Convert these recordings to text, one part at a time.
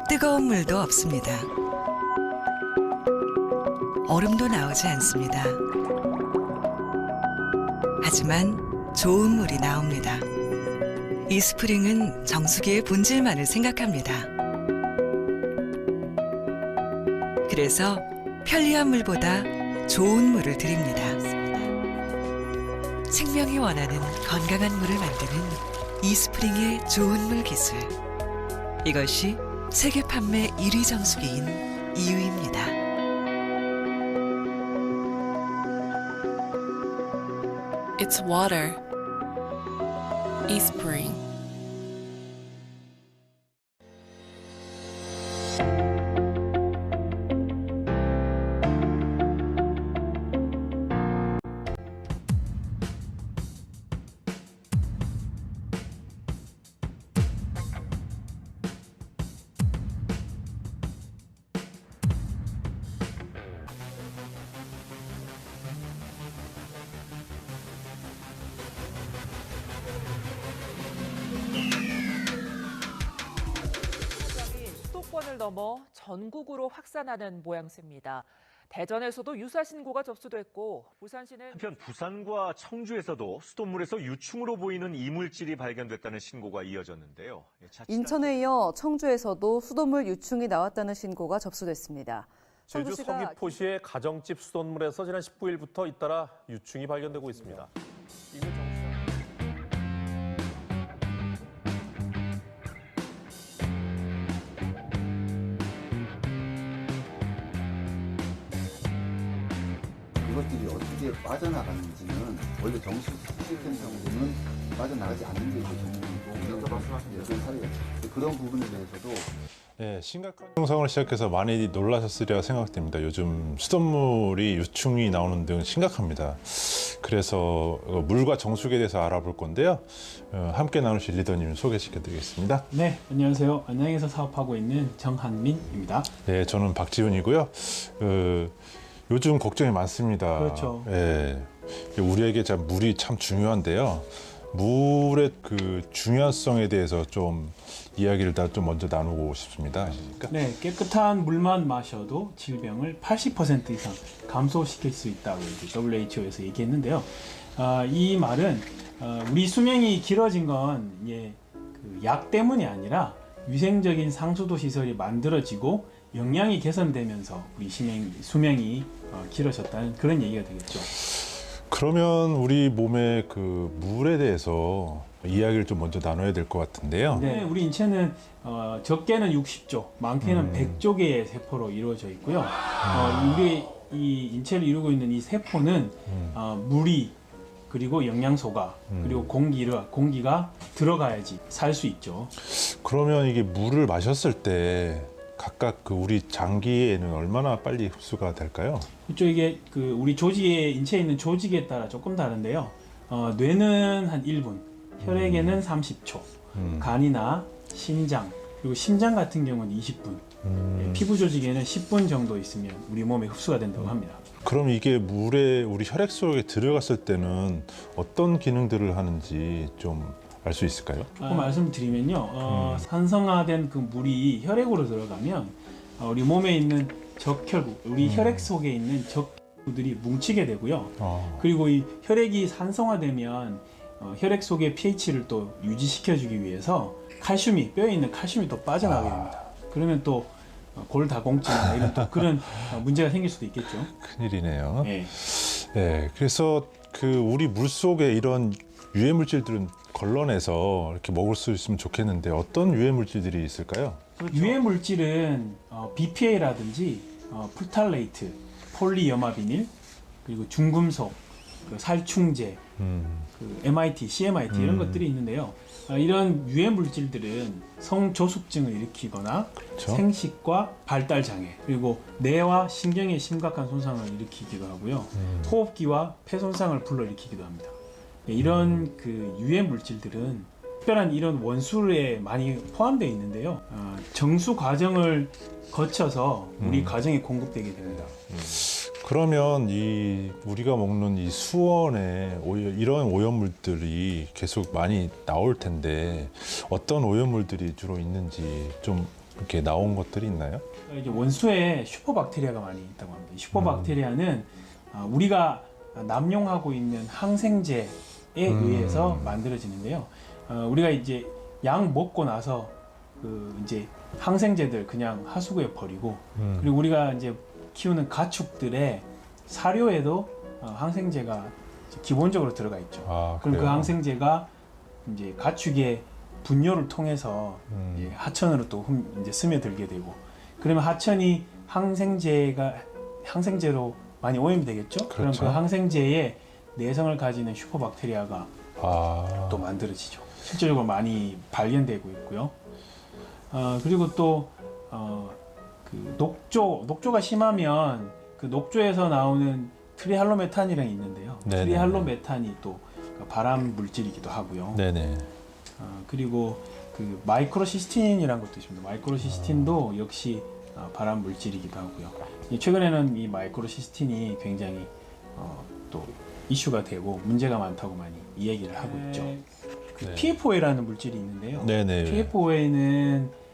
뜨거운 물도 없습니다. 얼음도 나오지 않습니다. 하지만 좋은 물이 나옵니다. 이스프링은 정수기의 본질만을 생각합니다. 그래서 편리한 물보다 좋은 물을 드립니다. 생명이 원하는 건강한 물을 만드는 이스프링의 좋은 물 기술. 이것이 세계 판매 1위 정수기인 이유입니다. It's water. Eastspring. 수도권을 넘어 전국으로 확산하는 모양새입니다. 대전에서도 유사 신고가 접수됐고 부산시는 한편 부산과 청주에서도 수돗물에서 유충으로 보이는 이물질이 발견됐다는 신고가 이어졌는데요. 인천에 이어 청주에서도 수돗물 유충이 나왔다는 신고가 접수됐습니다. 제주 서귀포시의 가정집 수돗물에서 지난 19일부터 잇따라 유충이 발견되고 있습니다. 이것들이 어떻게 빠져나가는지는 원래 정식 시스템상으로는 빠져나가지 않는 게 전문이고 그런 부분에 대해서도 심각한 영상을 시작해서 많이 놀라셨으리라 생각됩니다. 요즘 수돗물이 유충이 나오는 등 심각합니다. 그래서 물과 정수기에 대해서 알아볼 건데요. 함께 나누실 리더님 소개시켜드리겠습니다. 네, 안녕하세요. 안양에서 사업하고 있는 정한민입니다. 네, 저는 박지훈이고요. 요즘 걱정이 많습니다. 그렇죠. 우리에게 물이 참 중요한데요. 물의 그 중요성에 대해서 좀 이야기를 좀 먼저 나누고 싶습니다. 네, 깨끗한 물만 마셔도 질병을 80% 이상 감소시킬 수 있다고 WHO에서 얘기했는데요. 이 말은 우리 수명이 길어진 건 약 때문이 아니라 위생적인 상수도 시설이 만들어지고 영양이 개선되면서 우리 수명이 길어졌다는 그런 얘기가 되겠죠. 그러면 우리 몸의 그 물에 대해서 이야기를 좀 먼저 나눠야 될 것 같은데요. 네, 우리 인체는 적게는 60조, 많게는 100조 개의 세포로 이루어져 있고요. 우리 이 인체를 이루고 있는 이 세포는 물이 그리고 영양소가 그리고 공기가 들어가야지 살 수 있죠. 그러면 이게 물을 마셨을 때 각각 우리 장기에는 얼마나 빨리 흡수가 될까요? 그렇죠. 이게 우리 인체에 있는 조직에 따라 조금 다른데요. 뇌는 한 1분, 혈액에는 30초, 간이나 심장, 그리고 심장 같은 경우는 20분, 피부 조직에는 10분 정도 있으면 우리 몸에 흡수가 된다고 합니다. 그럼 이게 물에 우리 혈액 속에 들어갔을 때는 어떤 기능들을 하는지 좀 알 수 있을까요? 조금 말씀드리면요, 산성화된 그 물이 혈액으로 들어가면 우리 몸에 있는 적혈구, 우리 혈액 속에 있는 적혈구들이 뭉치게 되고요. 그리고 이 혈액이 산성화되면 혈액 속의 pH를 또 유지시켜주기 위해서 뼈에 있는 칼슘이 또 빠져나가게 됩니다. 그러면 또 골다공증이나 이런 또 그런 문제가 생길 수도 있겠죠. 큰일이네요. 네. 그래서 우리 물 속에 이런 유해 물질들은 걸러내서 이렇게 먹을 수 있으면 좋겠는데 어떤 유해 물질들이 있을까요? 그렇죠. 유해 물질은 BPA라든지 풀탈레이트, 폴리염화비닐, 그리고 중금속, 살충제, MIT, CMIT 이런 것들이 있는데요. 이런 유해 물질들은 성조숙증을 일으키거나 그렇죠. 생식과 발달 장애, 그리고 뇌와 신경에 심각한 손상을 일으키기도 하고요. 호흡기와 폐 손상을 불러일으키기도 합니다. 이런 유해 물질들은 특별한 이런 원수에 많이 포함되어 있는데요. 정수 과정을 거쳐서 우리 가정에 공급되게 됩니다. 그러면 이 우리가 먹는 이 수원에 이런 오염물들이 계속 많이 나올 텐데 어떤 오염물들이 주로 있는지 좀 이렇게 나온 것들이 있나요? 이제 원수에 슈퍼박테리아가 많이 있다고 합니다. 이 슈퍼박테리아는 우리가 남용하고 있는 항생제에 의해서 만들어지는데요. 우리가 이제 약 먹고 나서 그 이제 항생제들 그냥 하수구에 버리고 그리고 우리가 이제 키우는 가축들의 사료에도 항생제가 기본적으로 들어가 있죠. 그럼 그 그래요? 항생제가 이제 가축의 분뇨를 통해서 이제 하천으로 또 이제 스며들게 되고 그러면 하천이 항생제로 많이 오염이 되겠죠. 그럼 그렇죠. 그 항생제에 내성을 가지는 슈퍼박테리아가 또 만들어지죠. 실제적으로 많이 발견되고 있고요. 그리고 또 그 녹조가 심하면 그 녹조에서 나오는 트리할로메탄이라는 게 있는데요. 네네. 트리할로메탄이 또 발암 물질이기도 하고요. 네네. 그리고 그 마이크로시스틴이라는 것도 있습니다. 마이크로시스틴도 역시 발암 물질이기도 하고요. 최근에는 이 마이크로시스틴이 굉장히 또 이슈가 되고 문제가 많다고 많이 이 얘기를 하고 있죠. 그 네. PFOA라는 물질이 있는데요. 네네. PFOA는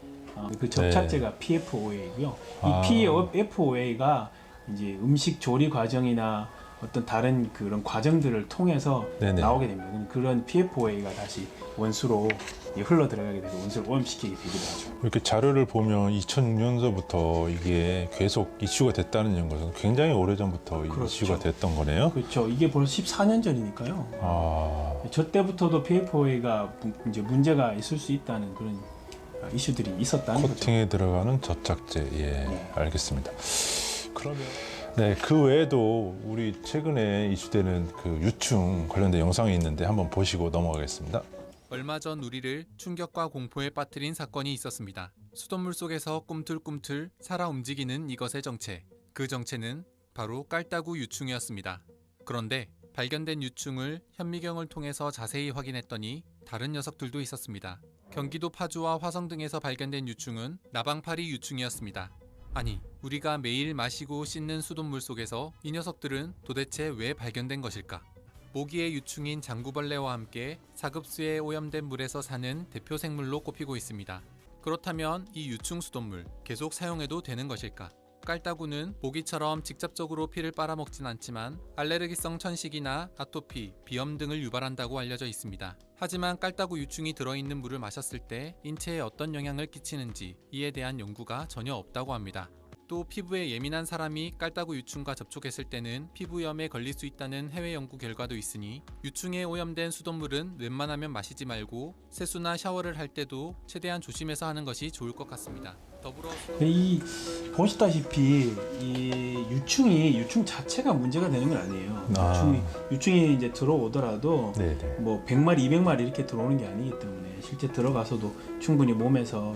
그 접착제가 PFOA이고요. 이 PFOA가 이제 음식 조리 과정이나 어떤 다른 그런 과정들을 통해서 네네. 나오게 됩니다. 그런 PFOA가 다시 원수로 흘러 들어가게 되고 원수를 오염시키게 되기도 하죠. 이렇게 자료를 보면 2006년서부터 이게 계속 이슈가 됐다는 것은 굉장히 오래전부터 그렇죠. 이슈가 됐던 거네요. 그렇죠. 이게 벌써 14년 전이니까요. 저 때부터도 PFOA가 이제 문제가 있을 수 있다는 그런 이슈들이 있었다는 거죠. 코팅에 들어가는 접착제, 네. 알겠습니다. 그러면 네, 그 외에도 우리 최근에 이슈되는 그 유충 관련된 영상이 있는데 한번 보시고 넘어가겠습니다. 얼마 전 우리를 충격과 공포에 빠뜨린 사건이 있었습니다. 수돗물 속에서 꿈틀꿈틀 살아 움직이는 이것의 정체. 그 정체는 바로 깔따구 유충이었습니다. 그런데 발견된 유충을 현미경을 통해서 자세히 확인했더니 다른 녀석들도 있었습니다. 경기도 파주와 화성 등에서 발견된 유충은 나방파리 유충이었습니다. 아니, 우리가 매일 마시고 씻는 수돗물 속에서 이 녀석들은 도대체 왜 발견된 것일까? 모기의 유충인 장구벌레와 함께 사급수에 오염된 물에서 사는 대표 생물로 꼽히고 있습니다. 그렇다면 이 유충 수돗물 계속 사용해도 되는 것일까? 깔따구는 모기처럼 직접적으로 피를 빨아먹진 않지만 알레르기성 천식이나 아토피, 비염 등을 유발한다고 알려져 있습니다. 하지만 깔따구 유충이 들어있는 물을 마셨을 때 인체에 어떤 영향을 끼치는지 이에 대한 연구가 전혀 없다고 합니다. 또 피부에 예민한 사람이 깔따구 유충과 접촉했을 때는 피부염에 걸릴 수 있다는 해외 연구 결과도 있으니 유충에 오염된 수돗물은 웬만하면 마시지 말고 세수나 샤워를 할 때도 최대한 조심해서 하는 것이 좋을 것 같습니다. 더불어 이 보시다시피 이 유충 자체가 문제가 되는 건 아니에요. 유충이 이제 들어오더라도 네네. 뭐 100마리, 200마리 이렇게 들어오는 게 아니기 때문에 실제 들어가서도 충분히 몸에서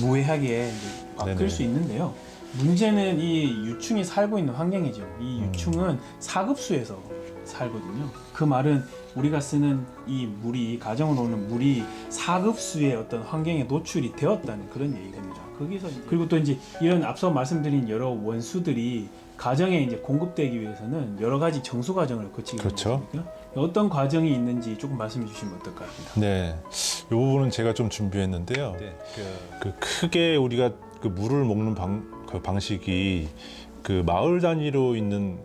무해하게 이제 바뀔 네네. 수 있는데요. 문제는 이 유충이 살고 있는 환경이죠. 이 유충은 사급수에서 살거든요. 그 말은 우리가 쓰는 이 물이 가정으로 오는 물이 사급수의 어떤 환경에 노출이 되었다는 그런 얘기입니다. 거기서 그리고 또 이제 이런 앞서 말씀드린 여러 원수들이 가정에 이제 공급되기 위해서는 여러 가지 정수 과정을 거치게 그렇죠. 됩니다. 어떤 과정이 있는지 조금 말씀해 주시면 어떨까 합니다. 네, 이 부분은 제가 좀 준비했는데요. 그 크게 우리가 그 물을 먹는 그 방식이 그 마을 단위로 있는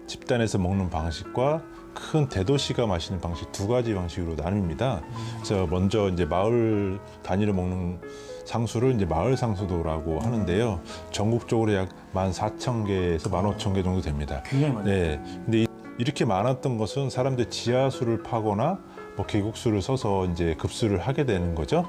집단에서 먹는 방식과 큰 대도시가 마시는 방식 두 가지 방식으로 나뉩니다. 그래서 먼저 이제 마을 단위로 먹는 상수를 이제 마을 상수도라고 하는데요. 전국적으로 약 14,000개에서 15,000개 정도 됩니다. 굉장히 많아요. 네, 근데 이렇게 많았던 것은 사람들 지하수를 파거나 뭐 계곡수를 써서 이제 급수를 하게 되는 거죠.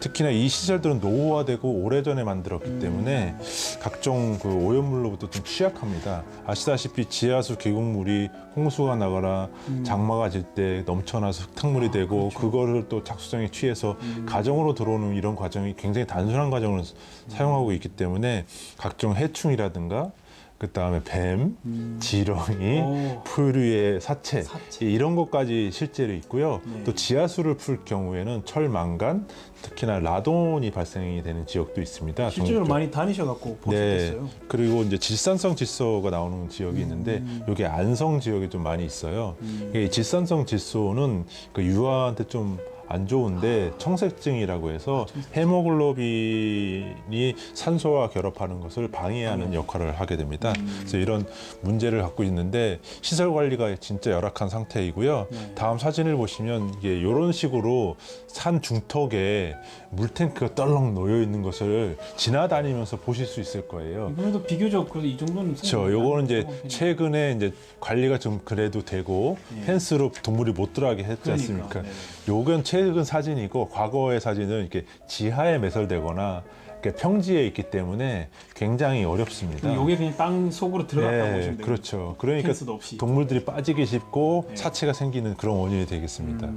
특히나 이 시설들은 노후화되고 오래전에 만들었기 때문에 각종 그 오염물로부터 좀 취약합니다. 아시다시피 지하수 계곡물이 홍수가 나거나 장마가 질 때 넘쳐나서 흙탕물이 되고 그렇죠. 그거를 또 착수정에 취해서 가정으로 들어오는 이런 과정이 굉장히 단순한 과정을 사용하고 있기 때문에 각종 해충이라든가 그다음에 뱀, 지렁이, 오. 포유류의 사체, 사체. 이런 것까지 실제로 있고요. 네. 또 지하수를 풀 경우에는 철망간, 특히나 라돈이 발생이 되는 지역도 있습니다. 실제로 전국적. 많이 다니셔갖고 보셨겠어요. 그리고 이제 질산성 질소가 나오는 지역이 있는데 이게 안성 지역에 좀 많이 있어요. 이 질산성 질소는 그 유아한테 좀 안 좋은데 청색증이라고 해서 헤모글로빈이 산소와 결합하는 것을 방해하는 역할을 하게 됩니다. 그래서 이런 문제를 갖고 있는데 시설 관리가 진짜 열악한 상태이고요. 네. 다음 사진을 보시면 이게 이런 식으로 산 중턱에 물탱크가 떨렁 놓여 있는 것을 지나다니면서 보실 수 있을 거예요. 이번에도 비교적 그래도 이 정도는 그렇죠. 요거는 이제 최근에 이제 관리가 좀 그래도 되고 네. 펜스로 동물이 못 들어가게 했지 않습니까? 네. 요건 최근 사진이고 과거의 사진은 이렇게 지하에 매설되거나 이렇게 평지에 있기 때문에 굉장히 어렵습니다. 요게 그냥 땅 속으로 들어갔다고 보시면 되겠죠. 그렇죠. 그러니까 펜스도 없이. 동물들이 빠지기 쉽고 네. 사체가 생기는 그런 원인이 되겠습니다.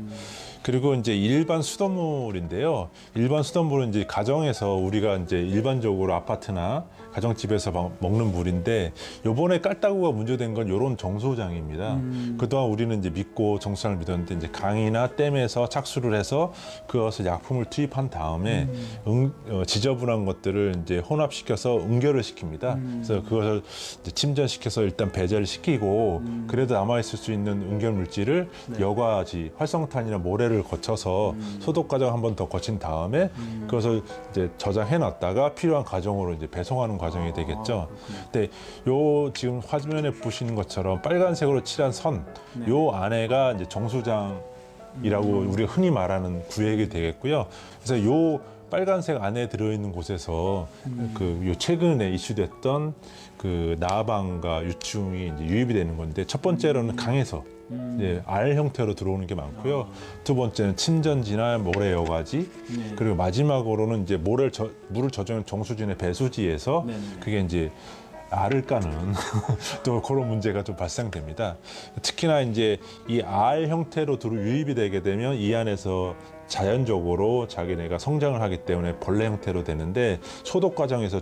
그리고 이제 일반 수돗물인데요. 일반 수돗물은 이제 가정에서 우리가 이제 일반적으로 아파트나 가정집에서 먹는 물인데 요번에 깔따구가 문제된 건 요런 정수장입니다. 그동안 우리는 이제 믿고 정수장을 믿었는데 이제 강이나 댐에서 착수를 해서 그것을 약품을 투입한 다음에 지저분한 것들을 이제 혼합시켜서 응결을 시킵니다. 그래서 그것을 이제 침전시켜서 일단 배제를 시키고 그래도 남아있을 수 있는 응결 물질을 여과지, 활성탄이나 모래를 거쳐서 소독 과정 한 번 더 거친 다음에 그것을 이제 저장해 놨다가 필요한 과정으로 이제 배송하는 과정이 되겠죠. 근데 요 지금 화면에 보시는 것처럼 빨간색으로 칠한 선, 요 안에가 이제 정수장이라고 우리가 흔히 말하는 구역이 되겠고요. 그래서 요 빨간색 안에 들어있는 곳에서 그 요 최근에 이슈됐던 그 나방과 유충이 이제 유입이 되는 건데 첫 번째로는 강에서 이제 알 형태로 들어오는 게 많고요. 두 번째는 침전지나 모래 여과지, 그리고 마지막으로는 이제 물을 저장한 정수진의 배수지에서 그게 이제 알을 까는 또 그런 문제가 좀 발생됩니다. 특히나 이제 이 알 형태로 유입이 되게 되면 이 안에서 자연적으로 자기네가 성장을 하기 때문에 벌레 형태로 되는데 소독 과정에서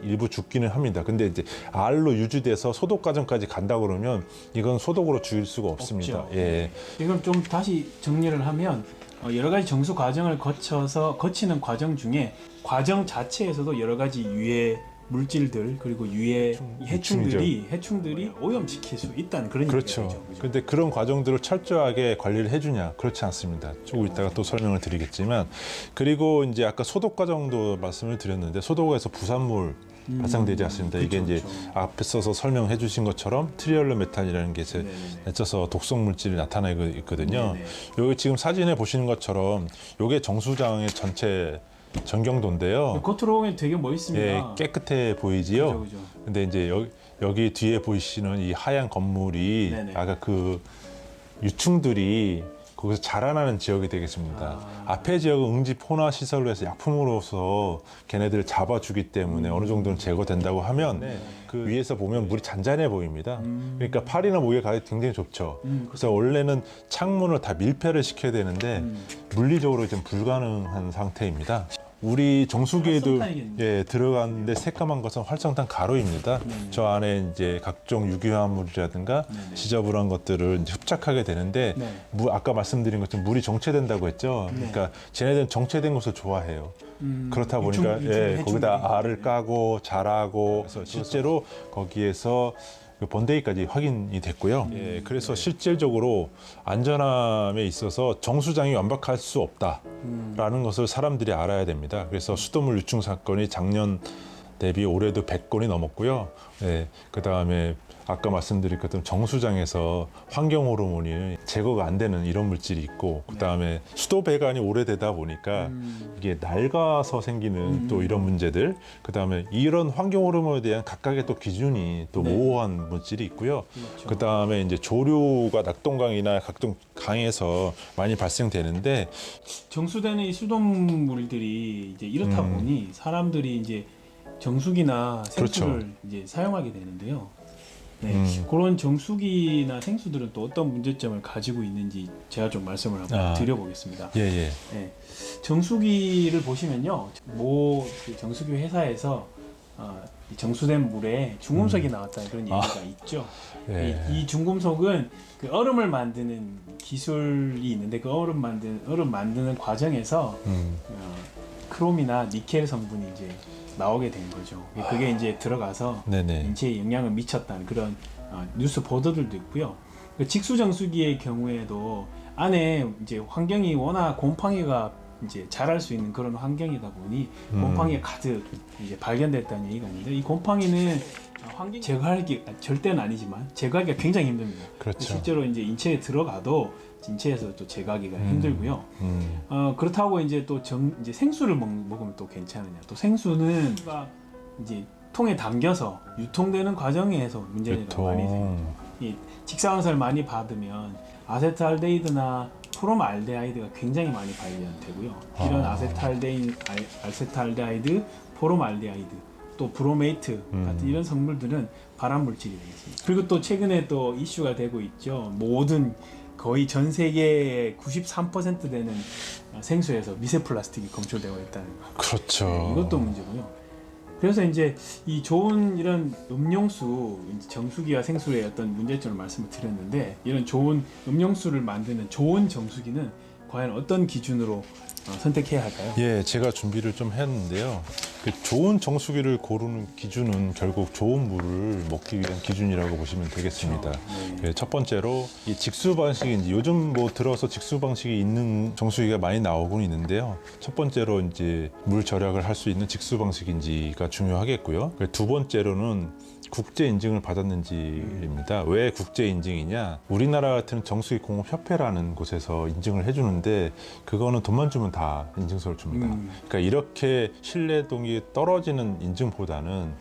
일부 죽기는 합니다. 근데 이제 알로 유지돼서 소독 과정까지 간다 그러면 이건 소독으로 죽일 수가 없습니다. 없죠. 예. 이걸 좀 다시 정리를 하면 여러 가지 정수 과정을 거치는 과정 중에 과정 자체에서도 여러 가지 유해 물질들 그리고 유해 해충들이 오염시킬 수 있다는 그런 그렇죠. 얘기죠. 근데 그런 과정들을 철저하게 관리를 해주냐? 그렇지 않습니다. 조금 이따가 또 설명을 드리겠지만, 그리고 이제 아까 소독 과정도 말씀을 드렸는데 소독에서 부산물 발생되지 않습니다. 이게 이제 앞에서 설명해 주신 것처럼 트리얼로 메탄이라는 게 맺혀서 독성 물질이 나타나고 있거든요. 여기 지금 사진에 보시는 것처럼 이게 정수장의 전체 전경도인데요. 겉으로 보면 되게 멋있습니다. 예, 깨끗해 보이지요. 그죠. 근데 이제 여기 뒤에 보이시는 이 하얀 건물이 아까 그 유충들이 거기서 자라나는 지역이 되겠습니다. 앞에 지역은 응집 혼화 시설로 해서 약품으로서 걔네들을 잡아주기 때문에 어느 정도는 제거된다고 하면 그 위에서 보면 물이 잔잔해 보입니다. 그러니까 팔이나 목에 가기 굉장히 좁죠. 그래서 원래는 창문을 다 밀폐를 시켜야 되는데 물리적으로 좀 불가능한 상태입니다. 우리 정수기에도 들어가는데 새까만 것은 활성탄 가루입니다. 저 안에 이제 각종 유기화합물이라든가 지저분한 것들을 이제 흡착하게 되는데 아까 말씀드린 것처럼 물이 정체된다고 했죠. 그러니까 쟤네들은 정체된 것을 좋아해요. 그렇다 보니까 거기다 알을 까고 자라고 그래서 실제로 거기에서 그 번데기까지 확인이 됐고요. 그래서 실질적으로 안전함에 있어서 정수장이 완벽할 수 없다라는 것을 사람들이 알아야 됩니다. 그래서 수돗물 유충 사건이 작년 대비 올해도 100건이 넘었고요. 그다음에 아까 말씀드린 것처럼 정수장에서 환경 호르몬이 제거가 안 되는 이런 물질이 있고 그다음에 수도 배관이 오래되다 보니까 이게 낡아서 생기는 또 이런 문제들 그다음에 이런 환경 호르몬에 대한 각각의 또 기준이 또 모호한 물질이 있고요. 그다음에 이제 조류가 낙동강이나 각종 강에서 많이 발생되는데 정수되는 이 수돗물들이 이제 이렇다 보니 사람들이 이제 정수기나 생수를 이제 사용하게 되는데요. 그런 정수기나 생수들은 또 어떤 문제점을 가지고 있는지 제가 좀 말씀을 한번 드려보겠습니다. 정수기를 보시면요, 그 정수기 회사에서 이 정수된 물에 중금속이 나왔다는 그런 얘기가 있죠. 이 중금속은 그 얼음을 만드는 기술이 있는데 그 얼음 만드는 과정에서 크롬이나 니켈 성분이 이제 나오게 된 거죠. 그게 이제 들어가서 인체에 영향을 미쳤다는 그런 뉴스 보도들도 있고요. 그 직수정수기의 경우에도 안에 이제 환경이 워낙 곰팡이가 이제 자랄 수 있는 그런 환경이다 보니 곰팡이가 가득 이제 발견됐다는 얘기가 있는데 이 곰팡이는 환경 제거하기 절대는 아니지만 제거하기가 굉장히 힘듭니다. 그렇죠. 실제로 이제 인체에 들어가도 인체에서 또 제거하기가 힘들고요. 그렇다고 이제 또 이제 생수를 먹으면 또 괜찮으냐? 또 생수는 이제 통에 담겨서 유통되는 과정에서 문제가 많이 생겨요. 이 직사광선을 많이 받으면 아세트알데히드나 포름알데하이드가 굉장히 많이 발견되고요. 이런 아세트알데하이드, 포름알데하이드, 또 브로메이트 같은 이런 성분들은 발암 물질이 되겠습니다. 그리고 또 최근에 또 이슈가 되고 있죠. 모든 거의 전 세계의 93% 되는 생수에서 미세 플라스틱이 검출되고 있다는 거. 그렇죠. 네, 이것도 문제고요. 그래서 이제 이 좋은 이런 음용수, 정수기와 생수의 어떤 문제점을 말씀을 드렸는데 이런 좋은 음용수를 만드는 좋은 정수기는 과연 어떤 기준으로 선택해야 할까요? 예, 제가 준비를 좀 했는데요. 그 좋은 정수기를 고르는 기준은 결국 좋은 물을 먹기 위한 기준이라고 보시면 되겠습니다. 그렇죠. 예, 첫 번째로 이 직수 방식인지 요즘 뭐 들어서 직수 방식이 있는 정수기가 많이 나오곤 있는데요. 첫 번째로 이제 물 절약을 할 수 있는 직수 방식인지가 중요하겠고요. 두 번째로는 국제 인증을 받았는지입니다. 왜 국제 인증이냐? 우리나라 같은 정수기 공업 협회라는 곳에서 인증을 해주는데 그거는 돈만 주면 다 인증서를 줍니다. 그러니까 이렇게 신뢰도가 떨어지는 인증보다는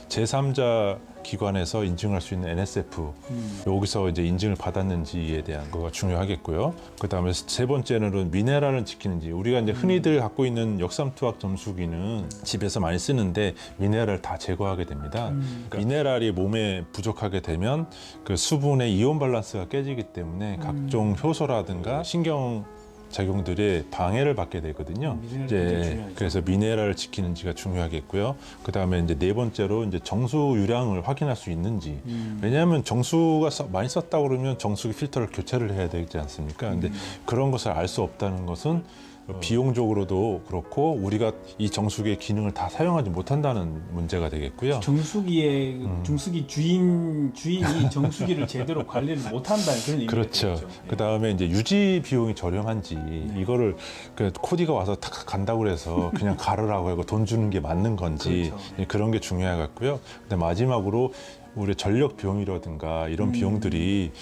제3자 기관에서 인증할 수 있는 NSF 여기서 이제 인증을 받았는지에 대한 거가 중요하겠고요. 그 다음에 세 번째는 미네랄을 지키는지. 우리가 이제 흔히들 갖고 있는 역삼투압 정수기는 집에서 많이 쓰는데 미네랄을 다 제거하게 됩니다. 그러니까 미네랄이 몸에 부족하게 되면 그 수분의 이온 밸런스가 깨지기 때문에 각종 효소라든가 신경 작용들의 방해를 받게 되거든요. 이제 그래서 미네랄을 지키는지가 중요하겠고요. 그 다음에 이제 네 번째로 이제 정수 유량을 확인할 수 있는지. 왜냐하면 정수가 많이 썼다 그러면 정수기 필터를 교체를 해야 되지 않습니까? 근데 그런 것을 알 수 없다는 것은 비용적으로도 그렇고 우리가 이 정수기의 기능을 다 사용하지 못한다는 문제가 되겠고요. 정수기의 정수기 주인이 정수기를 제대로 관리를 못한다는 그런 얘기가 그렇죠. 되겠죠. 그 다음에 이제 유지 비용이 저렴한지 이거를 그 코디가 와서 탁 간다고 해서 그냥 가르라고 하고 돈 주는 게 맞는 건지 그렇죠. 그런 게 중요하겠고요. 근데 마지막으로 우리 전력 비용이라든가 이런 비용들이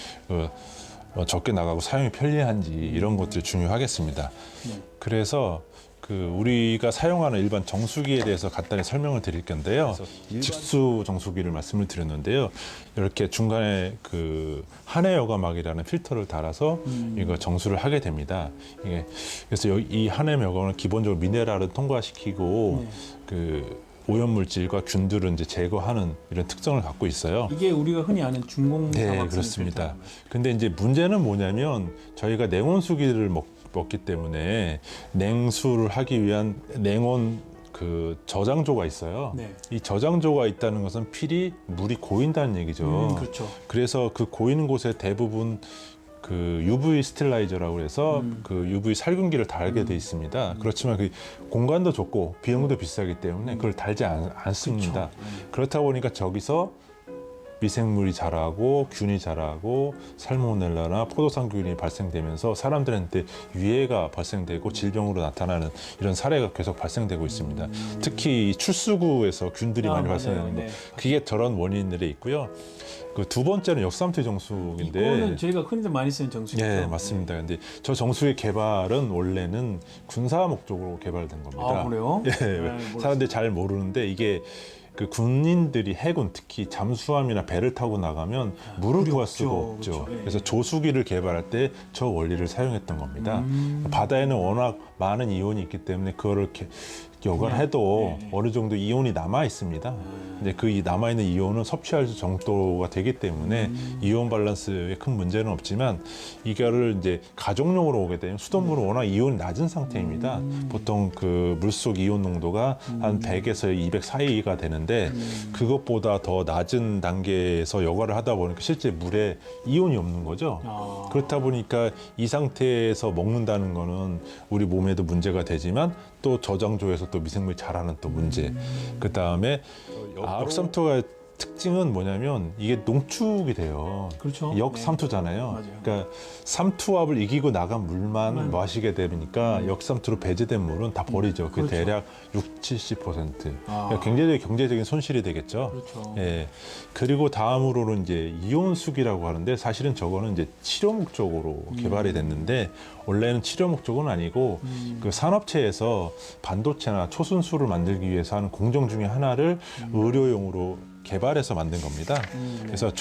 적게 나가고 사용이 편리한지 이런 것들이 중요하겠습니다. 그래서 우리가 사용하는 일반 정수기에 대해서 간단히 설명을 드릴 건데요. 직수 정수기를 말씀을 드렸는데요. 이렇게 중간에 한해 여과막이라는 필터를 달아서 이거 정수를 하게 됩니다. 그래서 이 한해 여과막은 기본적으로 미네랄을 통과시키고 오염물질과 균들을 이제 제거하는 이런 특성을 갖고 있어요. 이게 우리가 흔히 아는 중공사막. 네, 그렇습니다. 근데 이제 문제는 뭐냐면 저희가 냉온수기를 먹기 때문에 냉수를 하기 위한 냉온 저장조가 있어요. 이 저장조가 있다는 것은 필히 물이 고인다는 얘기죠. 그렇죠. 그래서 그 고이는 곳에 대부분 UV 스틸라이저라고 해서 UV 살균기를 달게 돼 있습니다. 그렇지만 공간도 좁고 비용도 비싸기 때문에 그걸 달지 않습니다. 그렇다 보니까 저기서 미생물이 자라고 균이 자라고 살모넬라나 포도상균이 발생되면서 사람들한테 유해가 발생되고 질병으로 나타나는 이런 사례가 계속 발생되고 있습니다. 특히 출수구에서 균들이 많이 발생하는데 그게 저런 원인들이 있고요. 두 번째는 역삼투 정수기인데 이거는 저희가 흔히들 많이 쓰는 정수기죠. 네, 맞습니다. 근데 저 정수기 개발은 원래는 군사 목적으로 개발된 겁니다. 아, 그래요? 예, 사람들이 잘 모르는데 이게 군인들이 해군 특히 잠수함이나 배를 타고 나가면 물을 구할 수가 없죠. 그렇죠. 그래서 조수기를 개발할 때 저 원리를 사용했던 겁니다. 바다에는 워낙 많은 이온이 있기 때문에 그거를 여과를 해도 네. 어느 정도 이온이 남아 있습니다. 근데 그 남아 있는 이온은 섭취할 정도가 되기 때문에 이온 밸런스에 큰 문제는 없지만 이거를 이제 가정용으로 오게 되면 수돗물은 워낙 이온이 낮은 상태입니다. 보통 그 물속 이온 농도가 한 100에서 200 사이가 되는데 그것보다 더 낮은 단계에서 여과를 하다 보니까 실제 물에 이온이 없는 거죠. 그렇다 보니까 이 상태에서 먹는다는 거는 우리 몸에도 문제가 되지만 또 저장소에서 또 미생물이 자라는 또 문제. 그 다음에 역삼투가 특징은 뭐냐면 이게 농축이 돼요. 그렇죠. 역삼투잖아요. 맞아요. 그러니까 삼투압을 이기고 나간 물만 마시게 되니까 역삼투로 배제된 물은 다 버리죠. 그게 그렇죠. 대략 60~70%. 그러니까 굉장히 경제적인 손실이 되겠죠. 그렇죠. 예. 그리고 다음으로는 이제 이온수기라고 하는데 사실은 저거는 이제 치료 목적으로 개발이 됐는데 원래는 치료 목적은 아니고 그 산업체에서 반도체나 초순수를 만들기 위해서 하는 공정 중에 하나를 의료용으로 개발해서 만든 겁니다. 그래서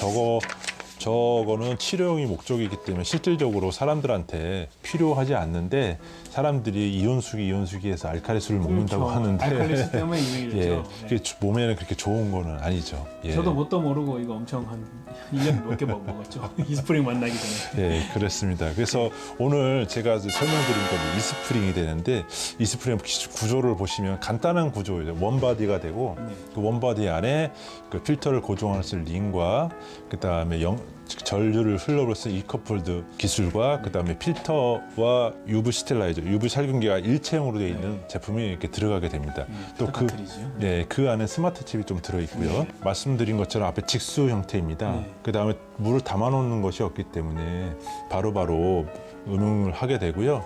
저거는 치료용이 목적이기 때문에 실질적으로 사람들한테 필요하지 않는데 사람들이 이온수기에서 알칼리수를 먹는다고 그렇죠. 하는데 알칼리수 때문에 유명해졌죠. 예, 네. 그게 몸에는 그렇게 좋은 거는 아니죠. 예. 저도 뭣도 모르고 이거 엄청 한 1년 넘게 먹었죠. 이스프링 만나기 전에. 네, 그렇습니다. 그래서 오늘 제가 설명드린 건 이스프링이 되는데 이스프링 구조를 보시면 간단한 구조예요. 원바디가 되고 그 원바디 안에 그 필터를 고정할 수 있는 링과 그다음에 전류를 흘러버려서 이커플드 기술과 그다음에 필터와 UV 스테라이저, UV 살균기가 일체형으로 되어 있는 제품이 이렇게 들어가게 됩니다. 또 그 안에 스마트 칩이 좀 들어 있고요. 말씀드린 것처럼 앞에 직수 형태입니다. 그다음에 물을 담아 놓는 것이 없기 때문에 바로바로 음용을 하게 되고요.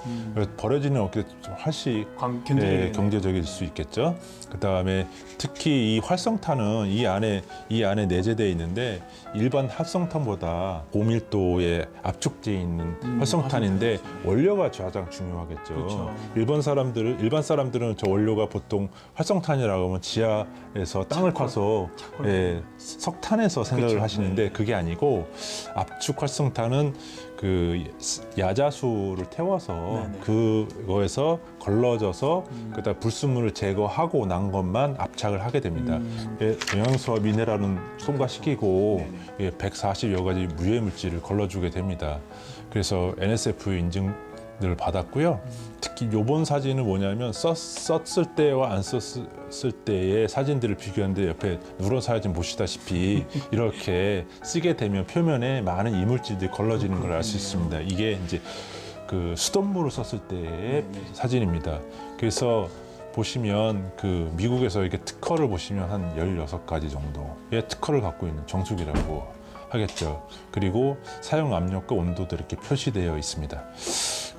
버려지는 없게 좀 훨씬 경제적일 수 있겠죠. 그다음에 특히 이 활성탄은 이 안에 내재되어 있는데 일반 합성탄보다 고밀도의 압축되어 있는 활성탄인데 원료가 가장 중요하겠죠. 그렇죠. 일반 사람들은 저 원료가 보통 활성탄이라고 하면 지하에서 땅을 파서 석탄에서 생각을 그렇죠. 하시는데 그게 아니고 압축 활성탄은 그 야자수를 태워서 그거에서 걸러져서 그다음 불순물을 제거하고 난 것만 압착을 하게 됩니다. 영양소와 미네랄은 첨가시키고 140여 가지 무해 물질을 걸러주게 됩니다. 그래서 NSF 인증을 받았고요. 특히 이번 사진은 뭐냐면 썼을 때와 안 썼을 때의 사진들을 비교하는데 옆에 누런 사진 보시다시피 이렇게 쓰게 되면 표면에 많은 이물질들이 걸러지는 걸 알 수 있습니다. 이게 이제 그 수돗물을 썼을 때의 사진입니다. 그래서 보시면 그 미국에서 이렇게 특허를 보시면 한 16가지 정도의 특허를 갖고 있는 정수기라고 하겠죠. 그리고 사용 압력과 온도도 이렇게 표시되어 있습니다.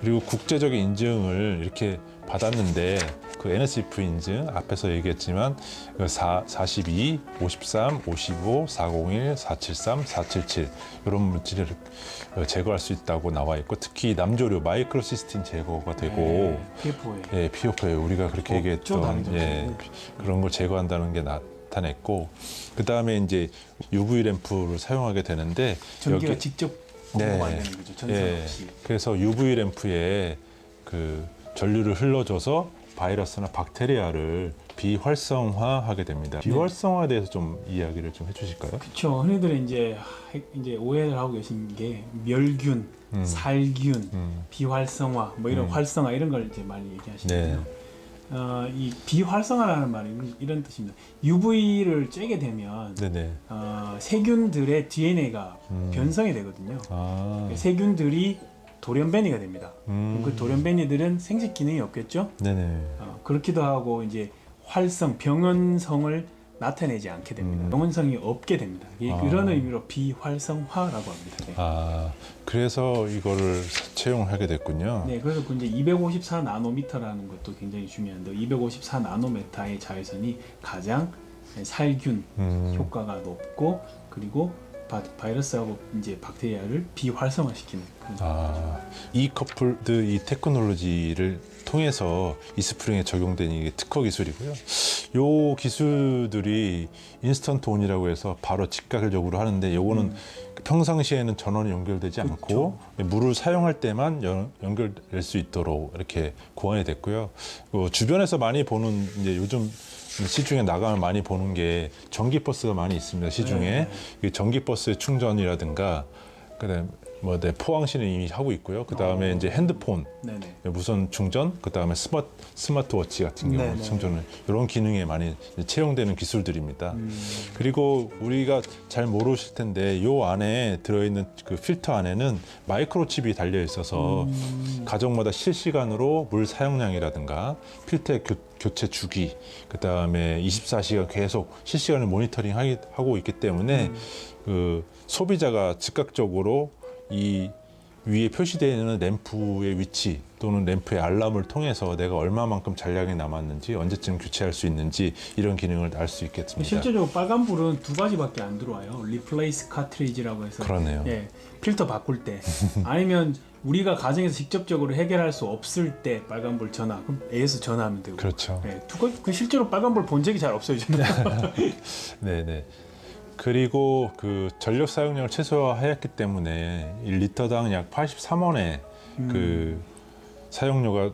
그리고 국제적인 인증을 이렇게 받았는데 그 NSF 인증 앞에서 얘기했지만 42, 53, 55, 401, 473, 477 이런 물질을 제거할 수 있다고 나와 있고 특히 남조류 마이크로시스틴 제거가 되고 PFO에 우리가 그렇게 얘기했던 그런 걸 제거한다는 게 나타냈고 그 다음에 이제 UV 램프를 사용하게 되는데 전기가 직접 공급 안 되는 거죠. 전선 없이. 그래서 UV 램프에 그 전류를 흘러줘서 바이러스나 박테리아를 비활성화하게 됩니다. 비활성화에 대해서 좀 이야기를 좀 해주실까요? 그렇죠. 흔히들 이제 오해를 하고 계신 게 멸균, 살균, 비활성화, 뭐 이런 활성화 이런 걸 이제 많이 얘기하시는데요. 이 비활성화라는 말이 이런 뜻입니다. UV를 쬐게 되면 세균들의 DNA가 변성이 되거든요. 세균들이 돌연변이가 됩니다. 그 돌연변이들은 생식 기능이 없겠죠. 그렇기도 하고 이제 병원성을 나타내지 않게 됩니다. 병원성이 없게 됩니다. 그런 의미로 비활성화라고 합니다. 그래서 이거를 채용하게 됐군요. 네, 그래서 이제 254 나노미터라는 것도 굉장히 중요한데 254 나노미터의 자외선이 가장 살균 효과가 높고 그리고 바이러스하고 이제 박테리아를 비활성화시키는 이커플드 이 테크놀로지를 통해서 이스프링에 적용된 이게 특허 기술이고요. 요 기술들이 인스턴트 온이라고 해서 바로 즉각적으로 하는데 요거는 평상시에는 전원이 연결되지 않고 물을 사용할 때만 연결될 수 있도록 이렇게 고안이 됐고요. 주변에서 많이 보는 이제 요즘 시중에 나가면 많이 보는 게 전기버스가 많이 있습니다. 시중에 전기버스의 충전이라든가 그다음에 포항시는 이미 하고 있고요. 그다음에 이제 핸드폰 무선 충전, 그다음에 스마트워치 같은 경우 충전을 이런 기능에 많이 채용되는 기술들입니다. 그리고 우리가 잘 모르실 텐데 요 안에 들어있는 그 필터 안에는 마이크로칩이 달려 있어서 가정마다 실시간으로 물 사용량이라든가 필터의 교체 주기, 그다음에 24시간 계속 실시간을 모니터링 하고 있기 때문에 그 소비자가 즉각적으로 이 위에 표시되어 있는 램프의 위치 또는 램프의 알람을 통해서 내가 얼마만큼 잔량이 남았는지 언제쯤 교체할 수 있는지 이런 기능을 알 수 있겠습니다. 실제적으로 빨간불은 두 가지밖에 안 들어와요. 리플레이스 카트리지라고 해서 그러네요. 필터 바꿀 때 아니면 우리가 가정에서 직접적으로 해결할 수 없을 때 빨간불 전화, 그럼 AS 전화하면 되고. 그렇죠. 그 실제로 빨간불 본 적이 잘 없어요, 저는. 네네. 그리고 그 전력 사용량을 최소화했기 때문에 1리터당 약 83원의 그 사용료가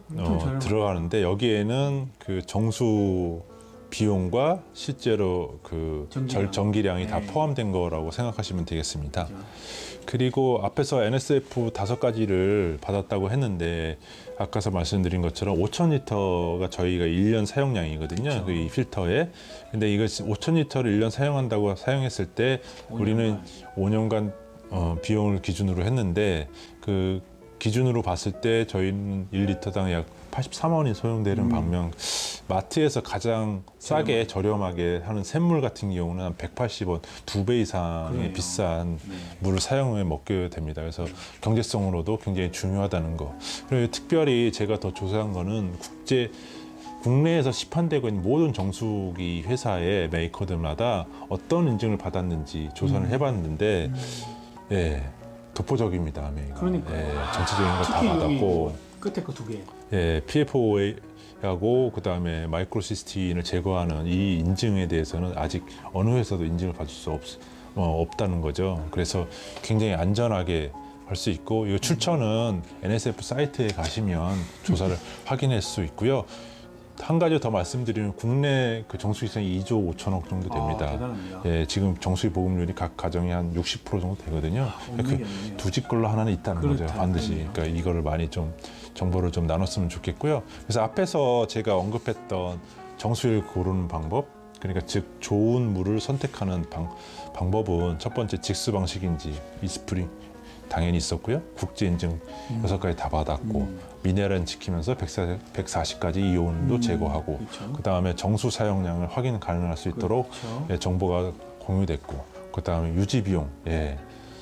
들어가는데 여기에는 그 정수 비용과 실제로 그 전기량이 다 포함된 거라고 생각하시면 되겠습니다. 그리고 앞에서 NSF 5가지를 받았다고 했는데 아까서 말씀드린 것처럼 5,000리터가 저희가 1년 사용량이거든요. 이 필터에. 근데 이거 5,000리터를 1년 사용했을 때 우리는 5년간 비용을 기준으로 했는데 그 기준으로 봤을 때 저희는 1리터당 약 83원이 소요되는 반면 마트에서 가장 싸게 저렴하게 하는 샘물 같은 경우는 한 180원, 2배 이상의 비싼 물을 사용해 먹게 됩니다. 그래서 경제성으로도 굉장히 중요하다는 거. 그리고 특별히 제가 더 조사한 거는 국내에서 시판되고 있는 모든 정수기 회사의 메이커들마다 어떤 인증을 받았는지 조사를 해봤는데 독보적입니다. 아메이가. 그러니까요. 전체적인 거 다 받았고 끝에 거 2개. PFOA하고 그다음에 마이크로시스틴을 제거하는 이 인증에 대해서는 아직 어느 회사도 인증을 받을 수 없다는 거죠. 그래서 굉장히 안전하게 할 수 있고 이 출처는 NSF 사이트에 가시면 조사를 확인할 수 있고요. 한 가지 더 말씀드리면 국내 그 정수기 수량이 2조 5천억 정도 됩니다. 대단합니다. 지금 정수기 보급률이 각 가정이 한 60% 정도 되거든요. 두 집 걸로 하나는 있다는 거죠. 반드시. 그러니까 이거를 많이 좀 정보를 좀 나눴으면 좋겠고요. 그래서 앞에서 제가 언급했던 정수기를 고르는 방법, 그러니까 즉 좋은 물을 선택하는 방법은 첫 번째 직수 방식인지 이스프링 당연히 있었고요. 국제 인증 6가지 다 받았고 미네랄은 지키면서 140가지 이온도 제거하고 그다음에 정수 사용량을 확인 가능할 수 있도록 정보가 공유됐고 그다음에 유지 비용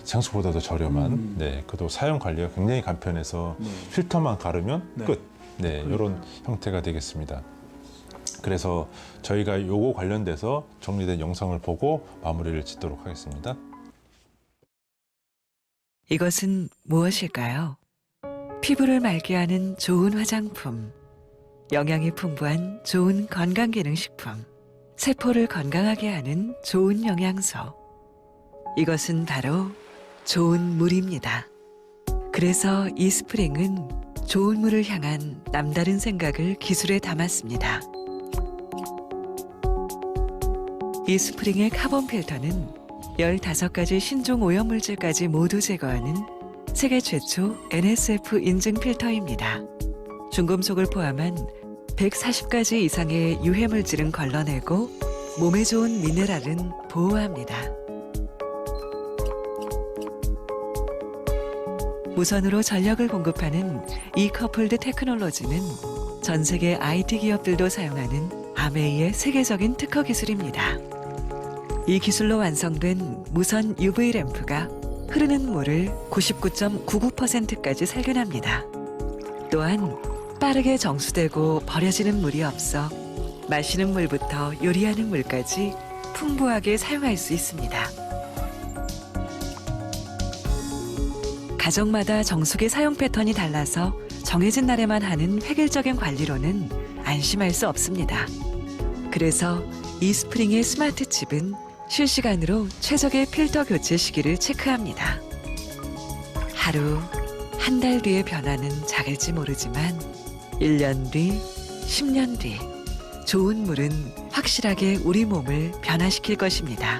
생수보다도 저렴한 그도 사용 관리가 굉장히 간편해서 필터만 가르면 끝. 이런 형태가 되겠습니다. 그래서 저희가 요거 관련돼서 정리된 영상을 보고 마무리를 짓도록 하겠습니다. 이것은 무엇일까요? 피부를 맑게 하는 좋은 화장품, 영양이 풍부한 좋은 건강기능식품, 세포를 건강하게 하는 좋은 영양소. 이것은 바로 좋은 물입니다. 그래서 이스프링은 좋은 물을 향한 남다른 생각을 기술에 담았습니다. 이스프링의 카본 필터는 15가지 신종 오염물질까지 모두 제거하는 세계 최초 NSF 인증 필터입니다. 중금속을 포함한 140가지 이상의 유해물질은 걸러내고 몸에 좋은 미네랄은 보호합니다. 무선으로 전력을 공급하는 이커플드 테크놀로지는 전 세계 IT 기업들도 사용하는 아메이의 세계적인 특허 기술입니다. 이 기술로 완성된 무선 UV 램프가 흐르는 물을 99.99%까지 살균합니다. 또한 빠르게 정수되고 버려지는 물이 없어 마시는 물부터 요리하는 물까지 풍부하게 사용할 수 있습니다. 가정마다 정수기 사용 패턴이 달라서 정해진 날에만 하는 획일적인 관리로는 안심할 수 없습니다. 그래서 이스프링의 스마트 칩은 실시간으로 최적의 필터 교체 시기를 체크합니다. 하루, 한 달 뒤의 변화는 작을지 모르지만 1년 뒤, 10년 뒤 좋은 물은 확실하게 우리 몸을 변화시킬 것입니다.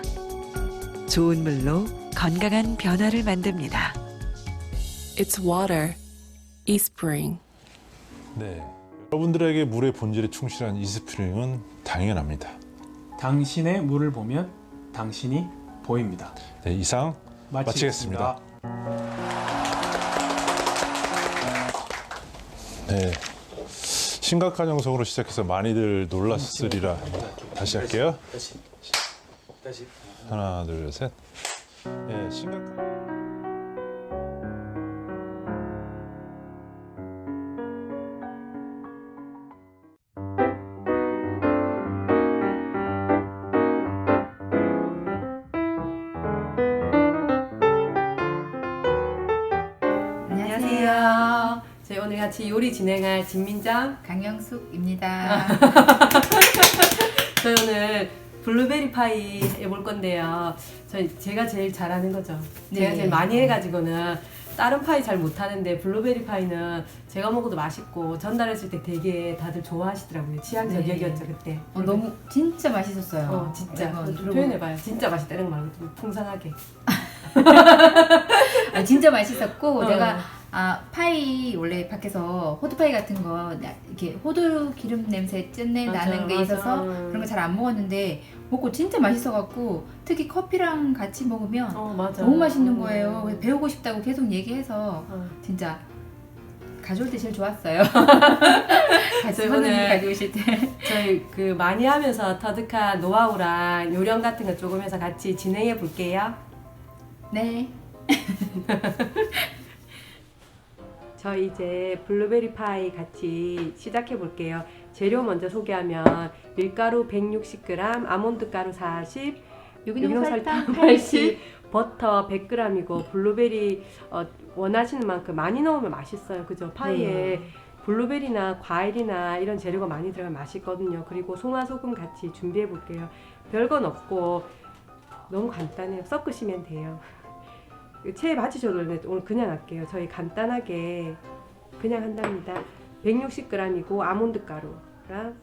좋은 물로 건강한 변화를 만듭니다. It's water. eSpring. 네. 여러분들에게 물의 본질에 충실한 이스프링은 당연합니다. 당신의 물을 보면 당신이 보입니다. 네, 이상 마치겠습니다. 네. 심각한 영상으로 시작해서 많이들 놀랐으리라. 다시 할게요. 다시. 하나, 둘, 셋. 네, 심각한. 안녕하세요. 저희 오늘 같이 요리 진행할 진민정, 강영숙입니다. 저희 오늘 블루베리 파이 해볼 건데요. 제가 제일 잘하는 거죠. 제가 네. 제일 많이 해가지고는 다른 파이 잘 못하는데 블루베리 파이는 제가 먹어도 맛있고 전달했을 때 되게 다들 좋아하시더라고요. 취향 네. 저격이었죠 그때. 너무 진짜 맛있었어요. 진짜. 여러분, 표현해봐요. 진짜 맛있다는 거 말고 좀 풍성하게. 진짜 맛있었고 제가 파이 원래 밖에서 호두파이 같은 거 이렇게 호두 기름 냄새 찐내 나는 게 있어서 그런 거 잘 안 먹었는데 먹고 진짜 맛있어갖고 특히 커피랑 같이 먹으면 너무 맛있는 거예요. 그래서 배우고 싶다고 계속 얘기해서 진짜 가져올 때 제일 좋았어요. 같이 선생님 가져오실 때 저희 그 많이 하면서 터득한 노하우랑 요령 같은 거 조금 해서 같이 진행해 볼게요. 네. 저희 이제 블루베리 파이 같이 시작해 볼게요. 재료 먼저 소개하면 밀가루 160g, 아몬드 가루 40, 유기농 설탕 80, 버터 100g이고 블루베리 원하시는 만큼 많이 넣으면 맛있어요. 그죠? 파이에 블루베리나 과일이나 이런 재료가 많이 들어가면 맛있거든요. 그리고 송화 소금 같이 준비해 볼게요. 별건 없고 너무 간단해요. 섞으시면 돼요. 체에 맞추셔도 오늘 그냥 할게요. 저희 간단하게 그냥 한답니다. 160g이고 아몬드 가루랑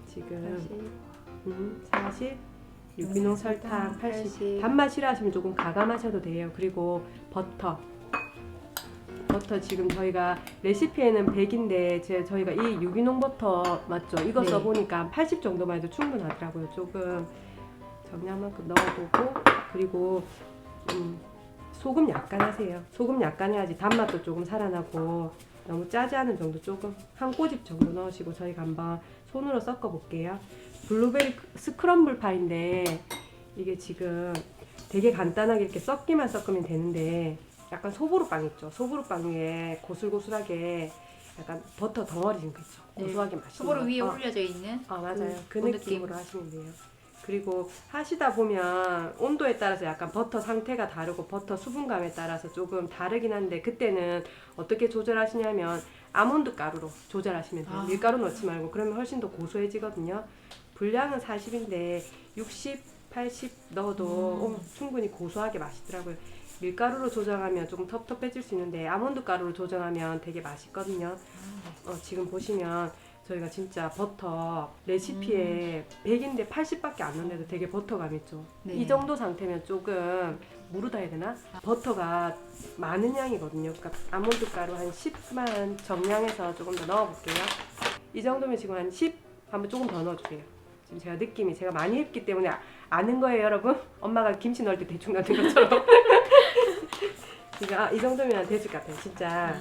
지금 40, 유기농 설탕 80. 단맛 싫어하시면 조금 가감하셔도 돼요. 그리고 버터 지금 저희가 레시피에는 100인데 저희가 이 유기농 버터 맞죠? 이거 써보니까 80 정도만 해도 충분하더라고요. 조금 적량만큼 넣어보고 그리고 소금 약간 하세요. 소금 약간 해야지 단맛도 조금 살아나고 너무 짜지 않은 정도 조금 한 꼬집 정도 넣으시고 저희가 한번 손으로 섞어 볼게요. 블루베리 스크럼블 파인데 이게 지금 되게 간단하게 이렇게 섞으면 되는데 약간 소보루빵 있죠? 소보루빵 위에 고슬고슬하게 약간 버터 덩어리 진 거 있죠? 고소하게 맛있는 소보루 위에 올려져 있는 맞아요. 그 느낌으로 하시면 돼요. 그리고 하시다 보면 온도에 따라서 약간 버터 상태가 다르고 버터 수분감에 따라서 조금 다르긴 한데 그때는 어떻게 조절하시냐면 아몬드 가루로 조절하시면 돼요. 밀가루 넣지 말고 그러면 훨씬 더 고소해지거든요. 분량은 40인데 60, 80 넣어도 충분히 고소하게 맛있더라고요. 밀가루로 조정하면 조금 텁텁해질 수 있는데 아몬드 가루로 조정하면 되게 맛있거든요. 지금 보시면 저희가 진짜 버터 레시피에 100인데 80밖에 안 넣는데도 되게 버터감 있죠. 네. 이 정도 상태면 조금 무르다 해야 되나? 버터가 많은 양이거든요. 그러니까 아몬드 가루 한 10만 정량해서 조금 더 넣어볼게요. 이 정도면 지금 한 10 한번 조금 더 넣어주세요. 지금 제가 느낌이 제가 많이 했기 때문에 아는 거예요, 여러분. 엄마가 김치 넣을 때 대충 넣는 것처럼. 이 정도면 됐을 것 같아요, 진짜.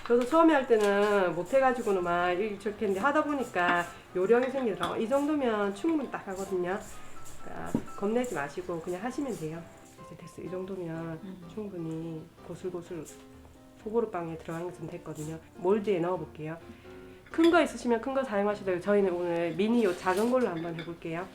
저도 처음에 할 때는 못해가지고는 막 이렇게 했는데 하다 보니까 요령이 생기더라고요. 이 정도면 충분히 딱 하거든요. 그러니까 겁내지 마시고 그냥 하시면 돼요. 이제 됐어. 이 정도면 충분히 고슬고슬 소보루빵에 들어간 것은 됐거든요. 몰드에 넣어볼게요. 큰 거 있으시면 큰 거 사용하셔도 되고 저희는 오늘 미니 요 작은 걸로 한번 해볼게요.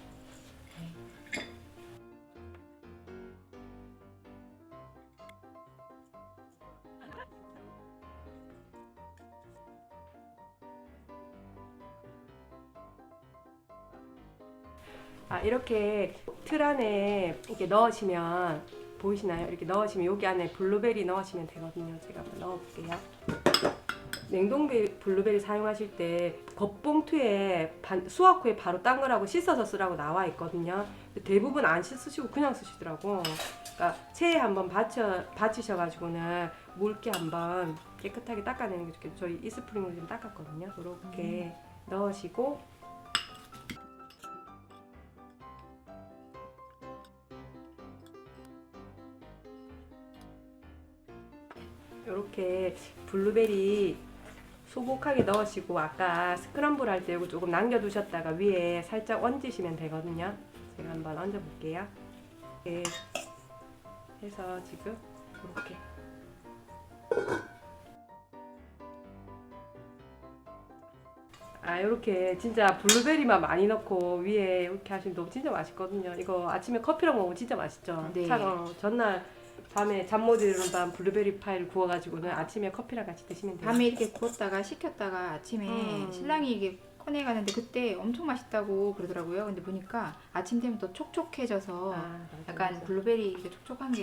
이렇게 틀 안에 이렇게 넣으시면 보이시나요? 이렇게 넣으시면 여기 안에 블루베리 넣으시면 되거든요. 제가 한번 넣어볼게요. 냉동 블루베리 사용하실 때 겉봉투에 수확 후에 바로 딴 거라고 씻어서 쓰라고 나와 있거든요. 대부분 안 씻으시고 그냥 쓰시더라고. 그러니까 체에 한번 받치셔가지고는 물기 한번 깨끗하게 닦아내는 게 좋겠죠. 저희 이스프링으로 좀 닦았거든요. 이렇게 넣으시고 이렇게 블루베리 소복하게 넣으시고 아까 스크럼블 할 때 이거 조금 남겨두셨다가 위에 살짝 얹으시면 되거든요. 제가 한번 얹어볼게요. 이렇게 해서 지금 이렇게 이렇게 진짜 블루베리만 많이 넣고 위에 이렇게 하시면 너무 진짜 맛있거든요. 이거 아침에 커피랑 먹으면 진짜 맛있죠. 네. 전날 밤에 잠 못 이루는 밤 블루베리 파이를 구워가지고는 아침에 커피랑 같이 드시면 돼요. 밤에 이렇게 구웠다가 식혔다가 아침에 신랑이 이게 꺼내가는데 그때 엄청 맛있다고 그러더라고요. 근데 보니까 아침 되면 더 촉촉해져서 약간 맞아. 블루베리 이게 촉촉한 게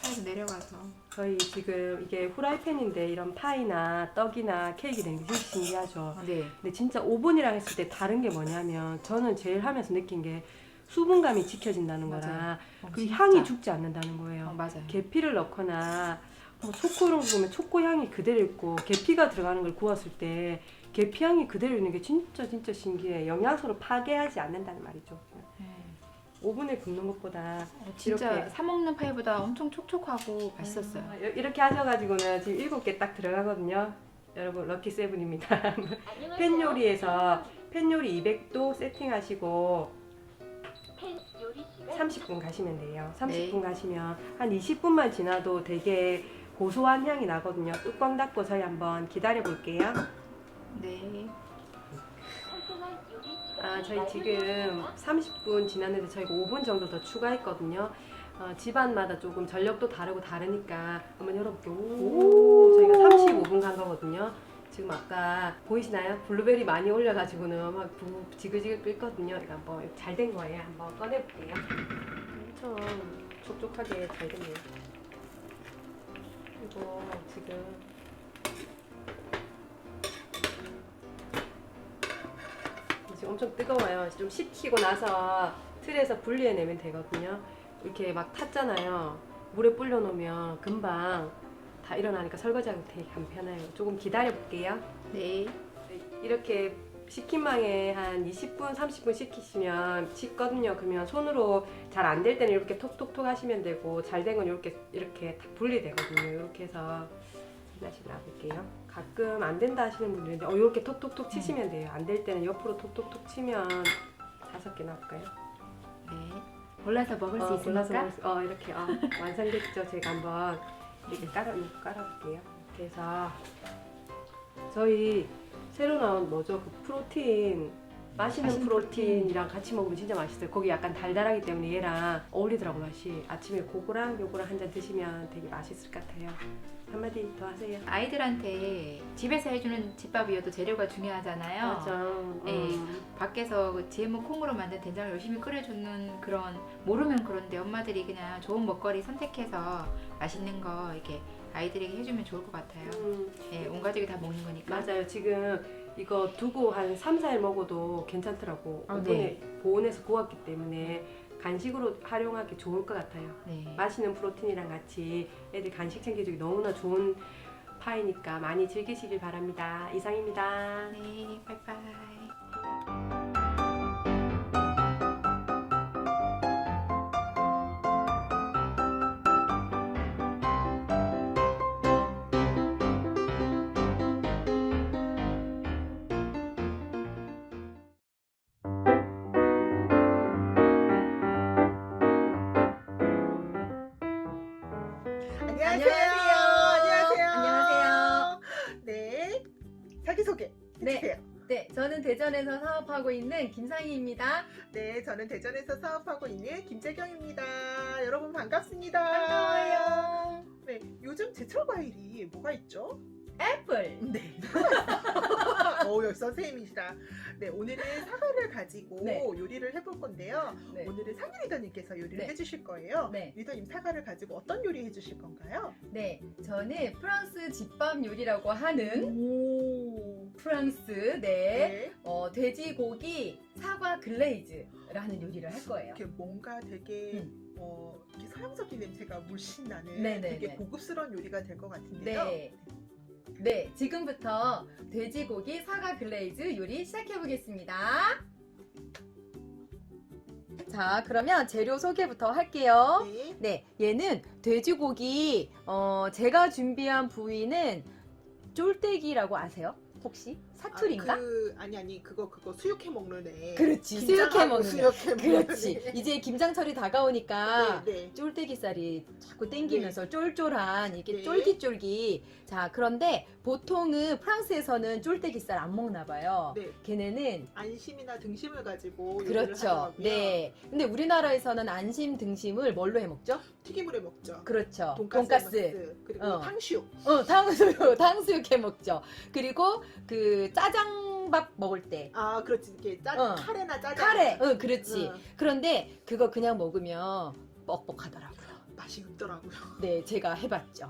파에서 내려가서. 저희 지금 이게 후라이팬인데 이런 파이나 떡이나 케이크 된 게 진짜 신기하죠. 네. 근데 진짜 오븐이랑 했을 때 다른 게 뭐냐면 저는 제일 하면서 느낀 게 수분감이 지켜진다는 거라 맞아요. 그 진짜. 향이 죽지 않는다는 거예요. 맞아요. 계피를 넣거나 뭐 초코 이런 거 보면 초코 향이 그대로 있고 계피가 들어가는 걸 구웠을 때 계피 향이 그대로 있는 게 진짜 신기해. 영양소를 파괴하지 않는다는 말이죠. 오븐에 굽는 것보다 진짜 이렇게 사 먹는 파이보다 엄청 촉촉하고 맛있었어요. 이렇게 하셔가지고는 지금 7개 딱 들어가거든요. 여러분 럭키 세븐입니다. 팬 요리에서 팬 요리 200도 세팅하시고 30분 가시면 돼요. 30분 가시면 한 20분만 지나도 되게 고소한 향이 나거든요. 뚜껑 닫고 저희 한번 기다려 볼게요. 네. 저희 지금 30분 지났는데 저희가 5분 정도 더 추가했거든요. 집안마다 조금 전력도 다르고 다르니까 한번 열어볼게요. 오, 저희가 35분 간 거거든요. 지금 아까 보이시나요? 블루베리 많이 올려가지고는 막 지글지글 끓거든요. 이거 한번 잘 된 거예요. 한번 꺼내볼게요. 엄청 촉촉하게 잘 됐네요. 이거 지금 엄청 뜨거워요. 좀 식히고 나서 틀에서 분리해내면 되거든요. 이렇게 막 탔잖아요. 물에 불려놓으면 금방 다 일어나니까 설거지하기 되게 간편해요. 조금 기다려 볼게요. 네. 이렇게 식힌망에 한 20분, 30분 식거든요. 그러면 손으로 잘 안 될 때는 이렇게 톡톡톡 하시면 되고 잘 된 건 이렇게 다 분리되거든요. 이렇게 해서 다시 놔볼게요. 가끔 안 된다 하시는 분들은 이렇게 톡톡톡 치시면 돼요. 안 될 때는 옆으로 톡톡톡 치면 5개 나올까요? 네. 골라서 먹을 수 있습니까? 이렇게 완성됐죠. 제가 한번 이렇게 깔아볼게요. 그래서 저희 새로 나온 뭐죠? 그 프로틴 맛있는 프로틴이랑 같이 먹으면 진짜 맛있어요. 거기 약간 달달하기 때문에 얘랑 어울리더라고 맛이. 아침에 그거랑 요거랑 한 잔 드시면 되게 맛있을 것 같아요. 한마디 더 하세요. 아이들한테 집에서 해주는 집밥이어도 재료가 중요하잖아요. 맞아. 네, 밖에서 그 GMO 콩으로 만든 된장을 열심히 끓여주는 그런 모르면 그런데 엄마들이 그냥 좋은 먹거리 선택해서 맛있는 거 이렇게 아이들에게 해주면 좋을 것 같아요. 네, 온 가족이 다 먹는 거니까. 맞아요. 지금 이거 두고 한 3, 4일 먹어도 괜찮더라고. 오븐에 보온해서 구웠기 때문에 간식으로 활용하기 좋을 것 같아요. 네. 맛있는 프로틴이랑 같이 애들 간식 챙겨주기 너무나 좋은 파이니까 많이 즐기시길 바랍니다. 이상입니다. 네, 빠이빠이. 안녕하세요. 네. 자기소개 해주세요. 네, 저는 대전에서 사업하고 있는 김상희입니다. 네, 저는 대전에서 사업하고 있는 김재경입니다. 여러분 반갑습니다. 반가워요. 네, 요즘 제철 과일이 뭐가 있죠? 애플. 네. 역시 선생님이시라. 네, 오늘은 사과를 가지고 네. 요리를 해볼 건데요. 네. 오늘은 상희 리더님께서 요리를 네. 해주실 거예요. 네. 리더님 사과를 가지고 어떤 요리 해주실 건가요? 네, 저는 프랑스 집밥 요리라고 하는 오. 프랑스 네. 돼지고기 사과 글레이즈라는 요리를 할 거예요. 이렇게 뭔가 되게 이렇게 서양적인 냄새가 물씬 나는 네네네. 되게 고급스러운 요리가 될 것 같은데요. 네. 네, 지금부터 돼지고기 사과 글레이즈 요리 시작해 보겠습니다. 자, 그러면 재료 소개부터 할게요. 네. 네, 얘는 돼지고기, 제가 준비한 부위는 쫄대기라고 아세요? 혹시? 사투리인가? 아니 그거 수육해 먹는 애. 그렇지, 김장하고 수육해 먹는 수육해 애. 먹는 그렇지. 애. 이제 김장철이 다가오니까 네, 네. 쫄대기살이 자꾸 땡기면서 쫄쫄한 이렇게 네. 쫄깃쫄깃. 자, 그런데 보통은 프랑스에서는 쫄대기살 안 먹나 봐요. 네. 걔네는 안심이나 등심을 가지고 요리를 그렇죠. 하더라고요. 네. 근데 우리나라에서는 안심 등심을 뭘로 해 먹죠? 튀김을 해 먹죠. 그렇죠. 돈가스 그리고 어. 탕수육. 탕수육 해 먹죠. 그리고 그 짜장밥 먹을 때. 아, 그렇지. 이렇게 카레나 짜장. 카레. 그렇지. 응. 그런데 그거 그냥 먹으면 뻑뻑하더라고요. 맛이 없더라고요. 네, 제가 해봤죠.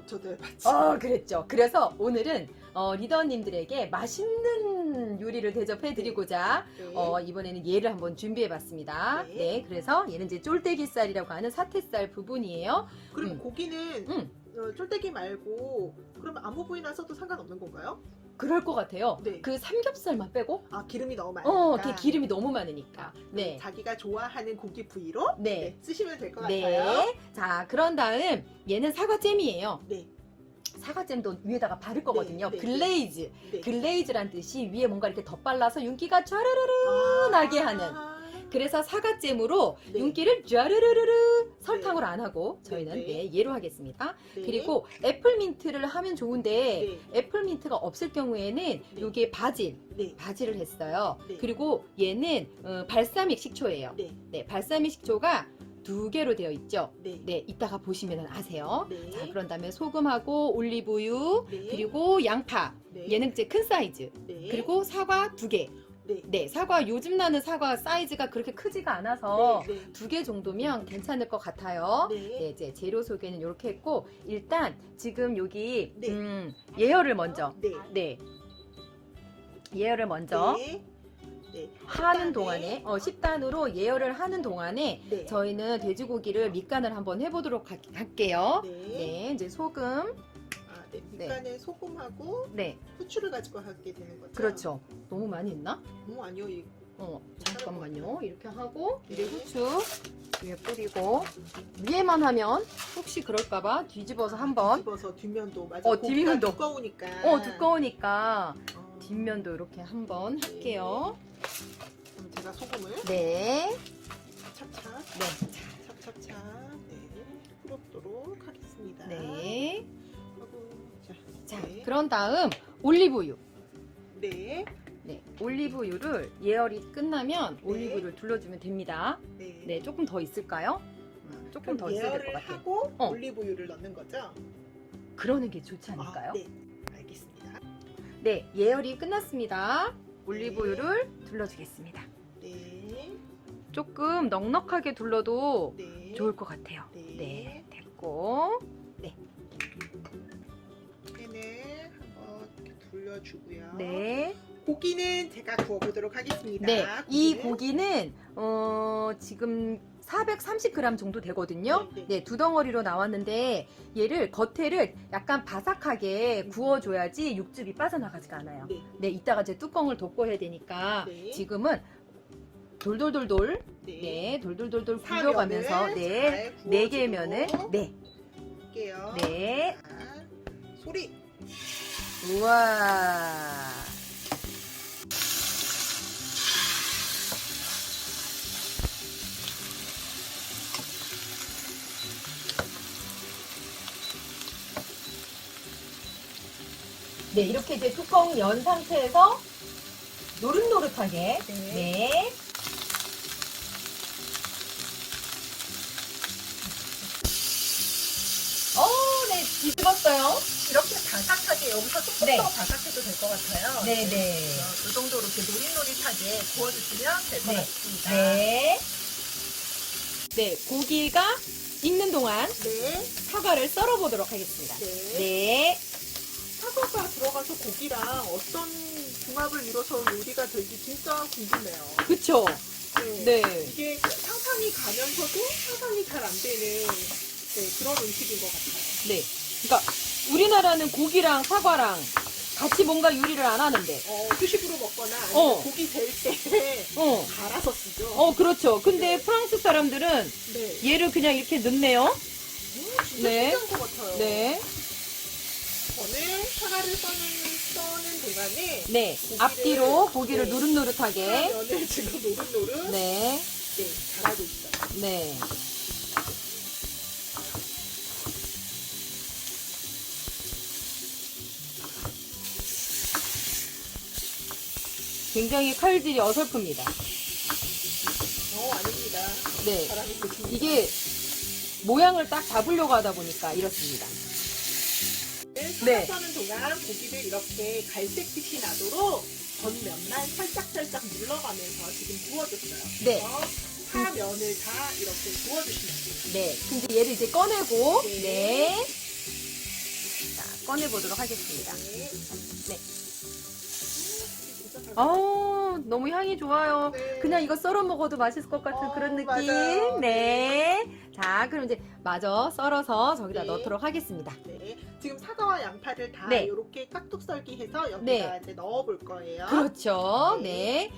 저도 해봤지. 그랬죠. 그래서 오늘은 리더님들에게 맛있는 요리를 대접해드리고자 네. 이번에는 얘를 한번 준비해봤습니다. 네. 네, 그래서 얘는 이제 쫄대기살이라고 하는 사태살 부분이에요. 그리고 고기는 쫄대기 말고 그러면 아무 부위나 써도 상관없는 건가요? 그럴 것 같아요. 네. 그 삼겹살만 빼고? 기름이 너무 많으니까. 그 기름이 너무 많으니까. 네. 자기가 좋아하는 고기 부위로 네. 쓰시면 될 것 네. 같아요. 자, 그런 다음 얘는 사과잼이에요. 네. 사과잼도 위에다가 바를 거거든요. 네, 네, 글레이즈. 네. 글레이즈란 뜻이 위에 뭔가 이렇게 덧발라서 윤기가 쫘르르르 나게 하는. 그래서 사과잼으로 네. 윤기를 쫘르르르르 설탕으로 안 하고 저희는 네. 얘로 하겠습니다. 네. 그리고 애플민트를 하면 좋은데 네. 애플민트가 없을 경우에는 여기에 바질을 했어요. 네. 그리고 얘는 발사믹 식초예요. 네. 발사믹 식초가 2개로 되어 있죠. 네. 이따가 보시면 아세요. 네. 자, 그런 다음에 소금하고 올리브유, 네. 그리고 양파, 네. 얘는 이제 큰 사이즈, 네. 그리고 사과 2개. 네. 사과 요즘 나는 사과 사이즈가 그렇게 크지가 않아서 네, 네. 2개 정도면 괜찮을 것 같아요. 네. 이제 재료 소개는 이렇게 했고 일단 지금 여기 예열을 먼저 예열을 먼저 네. 하는 동안에 10단으로 예열을 하는 동안에 네. 저희는 돼지고기를 밑간을 한번 해보도록 할게요. 네. 이제 소금. 네. 밑간에 소금하고 네. 후추를 가지고 하게 되는 거죠. 그렇죠. 너무 많이 했나? 아니요. 잠깐만요. 이렇게 하고 네. 이제 후추 위에 뿌리고 위에만 하면 혹시 그럴까봐 뒤집어서 한번. 뒤집어서 뒷면도 맞아. 뒷면도 두꺼우니까. 두꺼우니까 뒷면도 이렇게 한번 할게요. 그럼 제가 소금을 네. 차차. 네. 차차차. 네. 풀어보도록 하겠습니다. 네. 자, 네. 그런 다음 올리브유. 네. 네, 올리브유를 예열이 끝나면 올리브유를 둘러주면 됩니다. 네, 조금 더 있을까요? 조금 더 있어야 될 것 예열을 같아요. 하고 올리브유를 넣는 거죠? 그러는 게 좋지 않을까요? 네, 알겠습니다. 네, 예열이 끝났습니다. 올리브유를 둘러주겠습니다. 네. 조금 넉넉하게 둘러도 네. 좋을 것 같아요. 네. 네, 됐고. 네. 팬을 한번 이렇게 돌려주고요. 네. 고기는 제가 구워보도록 하겠습니다. 네, 이 고기는 지금 430g 정도 되거든요. 네, 2덩어리로 나왔는데 얘를 겉에를 약간 바삭하게 구워줘야지 육즙이 빠져나가지가 않아요. 네, 이따가 이제 뚜껑을 덮고 해야 되니까 지금은 돌돌돌돌 돌돌돌돌 굴려가면서 네 4개의 면을 할게요. 네. 자, 소리. 우와. 네, 이렇게 이제 뚜껑 연 상태에서 노릇노릇하게 네. 네, 뒤집었어요. 이렇게 바삭하게 여기서 조금 네. 더 바삭해도 될 것 같아요. 네네. 이 정도로 이렇게 노릇노릇하게 구워주시면 될 것 네. 같습니다. 네. 네, 고기가 익는 동안 네. 사과를 썰어 보도록 하겠습니다. 네. 네. 사과가 들어가서 고기랑 어떤 궁합을 이뤄서 요리가 될지 진짜 궁금해요. 그쵸? 네. 이게 상상이 가면서도 상상이 잘 안 되는 그런 음식인 것 같아요. 네. 그러니까 우리나라는 고기랑 사과랑 같이 뭔가 요리를 안 하는데. 후식으로 먹거나 아니면 고기 될 때 갈아서 쓰죠. 그렇죠. 근데 프랑스 사람들은 네. 얘를 그냥 이렇게 넣네요. 진짜 네. 신기한 것 같아요. 네. 저는 사과를 써는 동안에 네. 고기를, 앞뒤로 고기를 노릇노릇하게. 면을 지금 노릇노릇 네. 잘하고 있어요. 네. 굉장히 칼질이 어설픕니다. 아닙니다. 네. 잘하고 있습니다. 이게 모양을 딱 잡으려고 하다 보니까 이렇습니다. 네. 써는 동안 고기를 이렇게 갈색빛이 나도록 겉면만 살짝살짝 눌러가면서 지금 구워줬어요. 네. 그래서 파면을 다 이렇게 구워주시면 돼요. 네. 근데 얘를 이제 꺼내고, 네. 자, 꺼내보도록 하겠습니다. 네. 너무 향이 좋아요. 그냥 이거 썰어 먹어도 맛있을 것 같은 그런 느낌. 맞아요. 네. 자, 그럼 이제 마저 썰어서 저기다 네. 넣도록 하겠습니다. 네. 지금 사과와 양파를 다 네. 이렇게 깍둑 썰기 해서 여기다 네. 이제 넣어볼 거예요. 그렇죠. 네.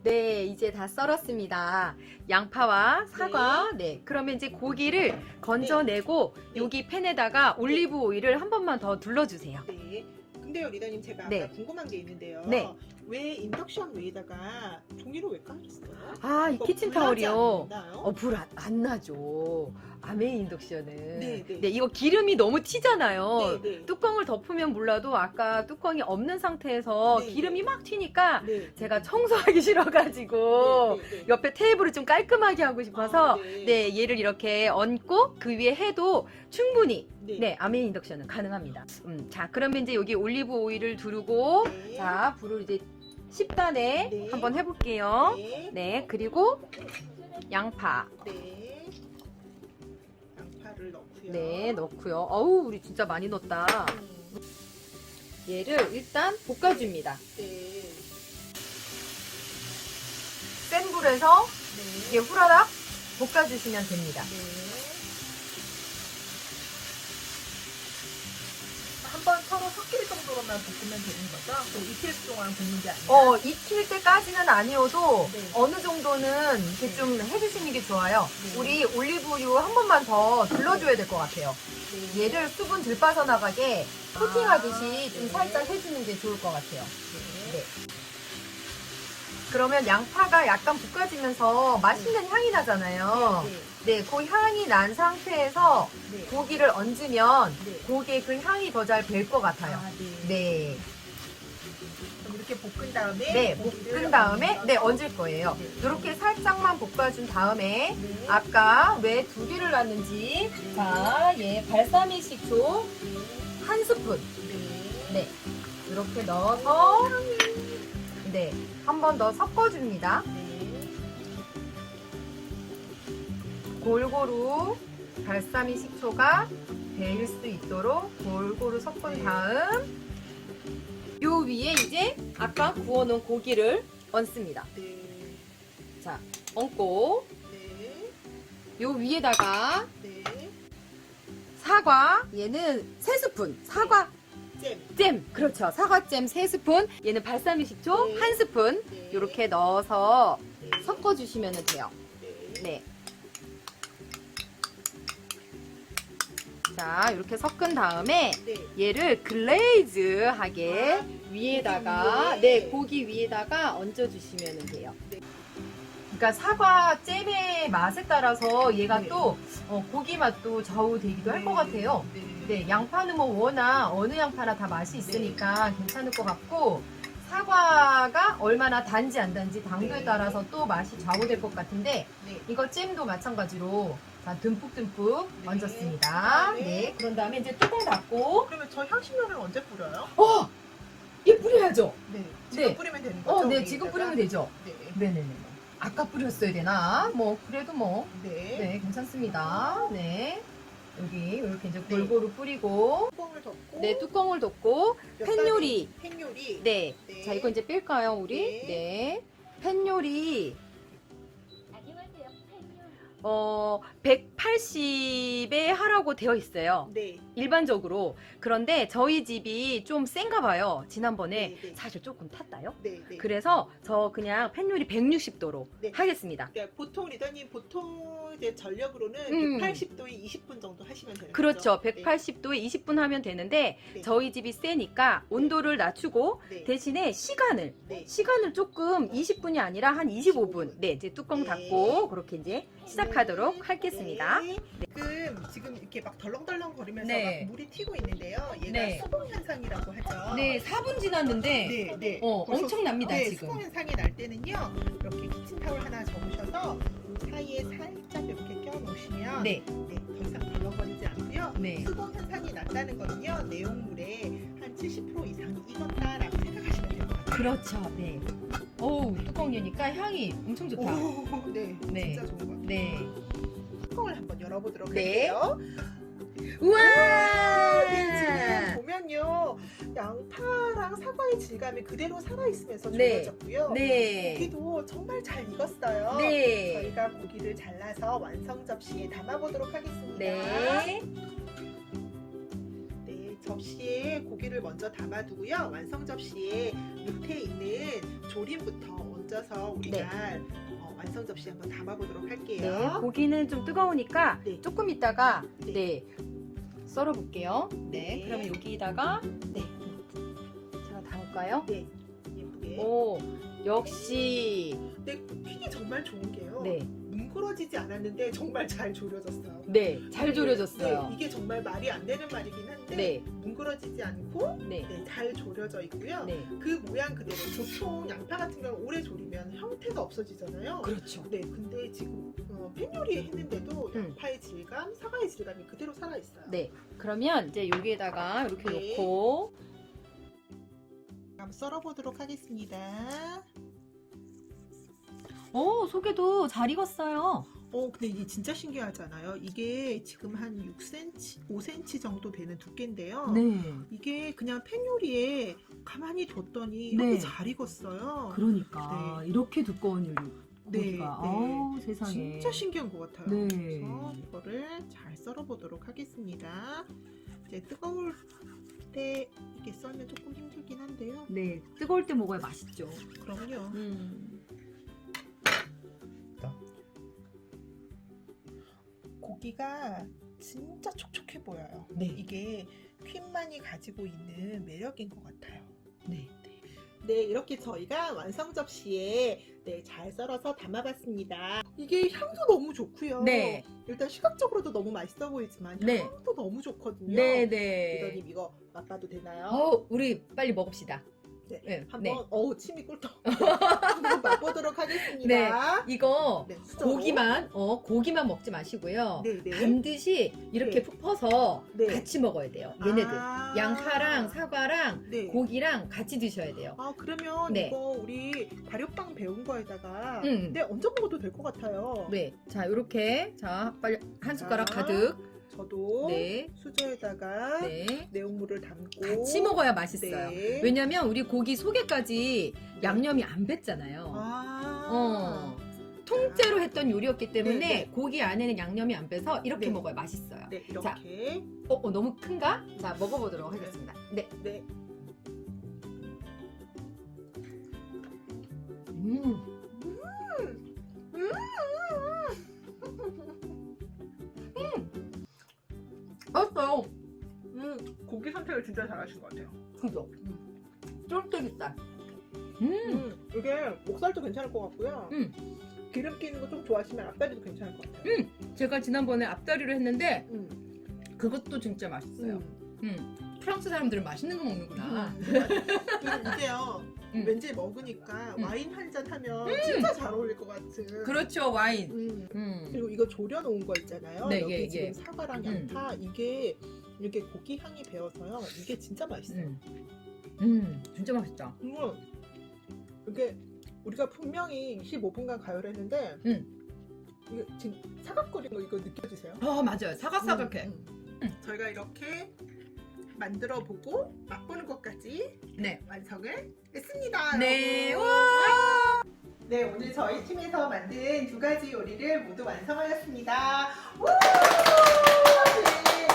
네, 이제 다 썰었습니다. 양파와 사과. 네. 그러면 이제 고기를 건져내고 여기 팬에다가 올리브 오일을 한 번만 더 둘러주세요. 네. 근데요, 리더님, 제가 네. 아까 궁금한 게 있는데요. 네. 왜 인덕션 위에다가 종이를 왜 깔았어요? 아, 이 이거 키친타월이요. 불나지 않나요? 불 안 나죠. 아메이 인덕션은. 네, 네. 네, 이거 기름이 너무 튀잖아요. 네, 네. 뚜껑을 덮으면 몰라도 아까 뚜껑이 없는 상태에서 네, 기름이 막 튀니까 네. 제가 청소하기 싫어가지고 네, 네. 옆에 테이블을 좀 깔끔하게 하고 싶어서 네. 네, 얘를 이렇게 얹고 그 위에 해도 충분히 네. 네, 아메이 인덕션은 가능합니다. 자, 그러면 이제 여기 올리브 오일을 두르고 네. 자, 불을 이제 10단에 네. 한번 해볼게요. 네. 네, 그리고 양파. 네. 양파를 넣고요. 네, 넣고요. 어우, 우리 진짜 많이 넣었다. 얘를 일단 볶아줍니다. 네. 센 불에서 네. 이게 후라닥 볶아주시면 됩니다. 한번 서로 섞일 정도로만 볶으면 되는 거죠? 또 이틀 동안 볶는 게 아니라. 익힐 때까지는 아니어도 네. 어느 정도는 이렇게 좀 해주시는 게 좋아요. 우리 올리브유 한 번만 더 둘러줘야 될 것 같아요. 네. 얘를 수분 덜 빠져나가게 코팅하듯이 좀 살짝 해주는 게 좋을 것 같아요. 네. 그러면 양파가 약간 볶아지면서 맛있는 향이 나잖아요. 네, 그 향이 난 상태에서 네. 고기를 얹으면 네. 고기에 그 향이 더 잘 배 것 같아요. 네. 그럼 이렇게 볶은 다음에 네, 고기를 볶은 다음에 얹어서 네, 얹을 거예요. 네. 이렇게 살짝만 볶아준 다음에 네. 아까 왜 두 개를 놨는지 자, 예, 발사믹 식초 한 스푼 네, 이렇게 넣어서 네, 한 번 더 섞어줍니다. 골고루 발사믹 식초가 배일 수 있도록 골고루 섞은 다음 요 위에 이제 아까 구워놓은 고기를 얹습니다. 네. 자, 얹고 네. 요 위에다가 네. 사과 얘는 3스푼 사과 잼 그렇죠. 사과잼 3스푼 얘는 발사믹 식초 네. 1스푼 네. 이렇게 넣어서 네. 섞어주시면 돼요. 네. 자, 이렇게 섞은 다음에 네. 얘를 글레이즈하게 위에다가 위에. 네, 고기 위에다가 얹어주시면 돼요. 그러니까 사과 잼의 맛에 따라서 얘가 네. 또 고기 맛도 좌우되기도 할 것 같아요. 네. 네, 양파는 뭐 워낙 어느 양파나 다 맛이 있으니까 괜찮을 것 같고 사과가 얼마나 단지 안 단지 당도에 네. 따라서 또 맛이 좌우될 것 같은데 네. 이거 잼도 마찬가지로 자, 듬뿍듬뿍 얹었습니다. 네, 그런 다음에 이제 뚜껑 닫고. 그러면 저 향신료를 언제 뿌려요? 얘 뿌려야죠. 네. 지금 네. 뿌리면 되는 거죠? 네, 지금 뿌리면 되죠. 네. 네네네. 아까 뿌렸어야 되나? 뭐, 그래도 뭐. 네. 네, 괜찮습니다. 네. 여기 이렇게 이제 골고루 뿌리고. 뚜껑을 덮고. 네, 뚜껑을 덮고. 팬요리. 팬요리. 네. 네. 자, 이거 이제 뺄까요, 우리? 네. 네. 팬요리. 180에 하라고 되어 있어요. 네. 일반적으로. 그런데 저희 집이 좀 센가 봐요. 지난번에 네. 사실 조금 탔다요. 네. 네. 그래서 저 그냥 팬요리 160도로 네. 하겠습니다. 그러니까 보통 리더님 보통 이제 전력으로는 180도에 20분 정도 하시면 되는 그렇죠. 거죠? 180도에 20분 하면 되는데 네. 저희 집이 세니까 온도를 낮추고 네. 대신에 시간을 네. 조금 20분이 아니라 한 25분. 네, 이제 뚜껑 네. 닫고 그렇게 이제 시작하도록 하겠습니다. 네. 지금 이렇게 막 덜렁덜렁 거리면서 네. 막 물이 튀고 있는데요. 얘가 네. 수분 현상이라고 하죠. 네, 4분 지났는데 네, 네. 벌써 엄청납니다, 네, 지금. 수분 현상이 날 때는요. 이렇게 키친타올 하나 접으셔서 이 사이에 살짝 이렇게 껴 놓으시면 네. 더 이상 덜렁거리지 않고요. 네. 수분 현상이 났다는 거는요. 내용물에 한 70% 이상이 익었다라고 생각하시면 될 것 같아요. 그렇죠. 네. 어우, 뚜껑 여니까 향이 엄청 좋다. 네, 네. 진짜 좋은 것 같아요. 네. 뚜껑을 한번 열어보도록 네. 할게요. 우와! 네, 지금 보면요. 양파랑 사과의 질감이 그대로 살아있으면서 네. 좋아졌고요. 네. 고기도 정말 잘 익었어요. 네. 저희가 고기를 잘라서 완성 접시에 담아보도록 하겠습니다. 네. 네, 접시에 고기를 먼저 담아두고요. 완성 접시에 밑에 있는 조림부터 얹어서 우리가 완성 접시에 한번 담아보도록 할게요. 네, 고기는 좀 뜨거우니까 네. 조금 있다가 네. 썰어 볼게요. 네. 네. 그러면 여기다가 네. 제가 담을까요? 네, 예쁘게. 오, 역시 네, 퀵이 정말 좋은 게요. 네. 뭉그러지지 않았는데 정말 잘 졸여졌어요. 네, 잘 졸여졌어요. 네, 이게 정말 말이 안 되는 말이긴 한데 네. 뭉그러지지 않고 네. 잘 졸여져 있고요. 네. 그 모양 그대로. 보통 양파 같은 경우 오래 졸이면 형태가 없어지잖아요. 그렇죠. 네, 근데 지금 팬 요리에 했는데도 양파의 질감, 사과의 질감이 그대로 살아 있어요. 네. 그러면 이제 여기에다가 이렇게 네. 놓고 한번 썰어보도록 하겠습니다. 오, 속에도 잘 익었어요. 근데 이게 진짜 신기하잖아요. 이게 지금 한 6cm, 5cm 정도 되는 두께인데요. 네. 이게 그냥 팬 요리에 가만히 뒀더니 네. 이렇게 잘 익었어요. 그러니까 네. 이렇게 두꺼운 요리. 네, 고기가. 네. 아우, 세상에. 진짜 신기한 것 같아요. 네. 그래서 이거를 잘 썰어보도록 하겠습니다. 이제 뜨거울 때 이렇게 썰면 조금 힘들긴 한데요. 네, 뜨거울 때 먹어야 맛있죠. 그럼요. 고기가 진짜 촉촉해 보여요. 네. 이게 퀸만이 가지고 있는 매력인 것 같아요. 네. 네, 이렇게 저희가 완성 접시에 잘 썰어서 담아봤습니다. 이게 향도 너무 좋고요. 네. 일단 시각적으로도 너무 맛있어 보이지만 네. 향도 너무 좋거든요. 네, 네. 리더님 이거 맛봐도 되나요? 우리 빨리 먹읍시다. 네. 네. 한번 침이 꿀떡. 한번 맛보도록 하겠습니다. 네, 이거 네, 수저로. 고기만 먹지 마시고요. 네, 네. 반드시 이렇게 네. 푹 퍼서 네. 같이 먹어야 돼요. 얘네들. 아. 양파랑 사과랑 네. 고기랑 같이 드셔야 돼요. 그러면 네. 이거 우리 발효빵 배운 거에다가 음. 얹어 먹어도 될 것 같아요. 네. 자, 요렇게. 자, 빨리 한 숟가락 자, 가득. 저도 네. 수저에다가 네. 내용물을 담고 같이 먹어야 맛있어요. 네. 왜냐면 우리 고기 속에까지 양념이 안 뱄잖아요. 통째로 했던 요리였기 때문에 네, 네. 고기 안에는 양념이 안 배서 이렇게 네. 먹어야 맛있어요. 네, 자, 이렇게. 너무 큰가? 자, 먹어보도록 하겠습니다. 네. 네. 맛있어요. 고기 선택을 진짜 잘하신 것 같아요. 그죠? 쫄깃살. 이게 목살도 괜찮을 것 같고요. 기름 끼는 거 좀 좋아하시면 앞다리도 괜찮을 것 같아요. 제가 지난번에 앞다리로 했는데 그것도 진짜 맛있어요. 프랑스 사람들은 맛있는 거 먹는구나. 그리고 이게요. 왠지 먹으니까 와인 한 잔 하면 진짜 잘 어울릴 것 같은. 그렇죠, 와인. 그리고 이거 졸여놓은 거 있잖아요. 네, 여기 예, 지금 예. 사과랑 양파 이게 이렇게 고기 향이 배어서요. 이게 진짜 맛있어요. 진짜 맛있다. 이게 우리가 분명히 25분간 가요를 했는데 이거 지금 사각거리는 거 이거 느껴지세요? 맞아요. 사각사각해. 저희가 이렇게 만들어보고 맛보는 것까지 완성을 했습니다. 네. 여러분. 네, 오늘 저희 팀에서 만든 2가지 요리를 모두 완성하였습니다. 네,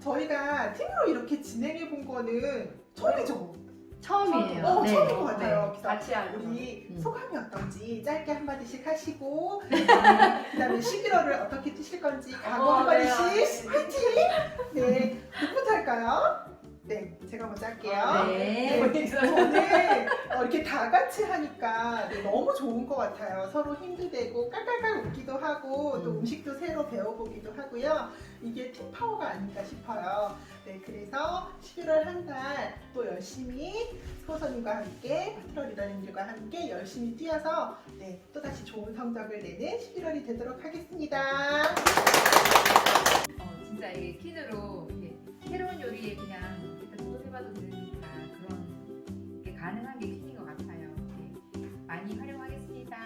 저희가 팀으로 이렇게 진행해 본 거는 처음이죠? 처음이에요. 처음인 것 같아요. 그래서 같이 하는 우리 소감이 어떤지 짧게 한마디씩 하시고 그다음에 11월을 어떻게 뜨실 건지 각오 한마디씩 화이팅! 네, 누구부터 할까요? 네, 제가 먼저 할게요. 저는 이렇게 다 같이 하니까 너무 좋은 것 같아요. 서로 힘도 되고 깔깔깔 웃기도 하고 또 음식도 새로 배워보기도 하고요. 이게 팀 파워가 아닐까 싶어요. 네, 그래서 11월 한 달 또 열심히 스포서님과 함께 파트너 리더님들과 함께 열심히 뛰어서 또다시 좋은 성적을 내는 11월이 되도록 하겠습니다. 진짜 이게 퀸으로 이게 새로운 요리에 그냥 일단 도전해봐도 되니까 그런 게 가능한 게 퀸인 것 같아요. 많이 활용하겠습니다.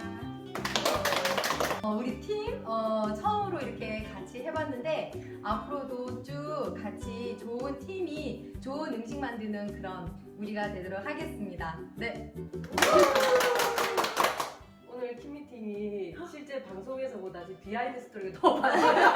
우리 팀 처음으로 이렇게 같이 해봤는데 앞으로도 쭉 같이 좋은 팀이 좋은 음식 만드는 그런 우리가 되도록 하겠습니다. 네. 오늘 팀 미팅이 실제 방송에서보다 비하인드 스토리가 더 많아요.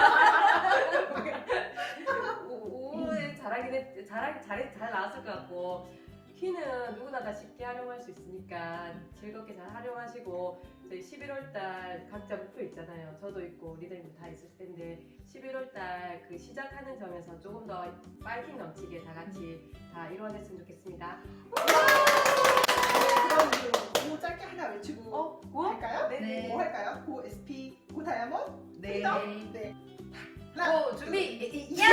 오늘 잘 나왔을 것 같고 퀸은 누구나 다 쉽게 활용할 수 있으니까 즐겁게 잘 활용하시고 저희 11월달 각자 목표 있잖아요. 저도 있고 리더님도 다 있을 텐데 11월달 그 시작하는 점에서 조금 더 파이팅 넘치게 다 같이 다 이루어냈으면 좋겠습니다. 그럼 고 짧게 하나 외치고 할까요? 네. 뭐 할까요? 고 SP, 고 다이아몬드? 네. 네. 하나, 준비! 야!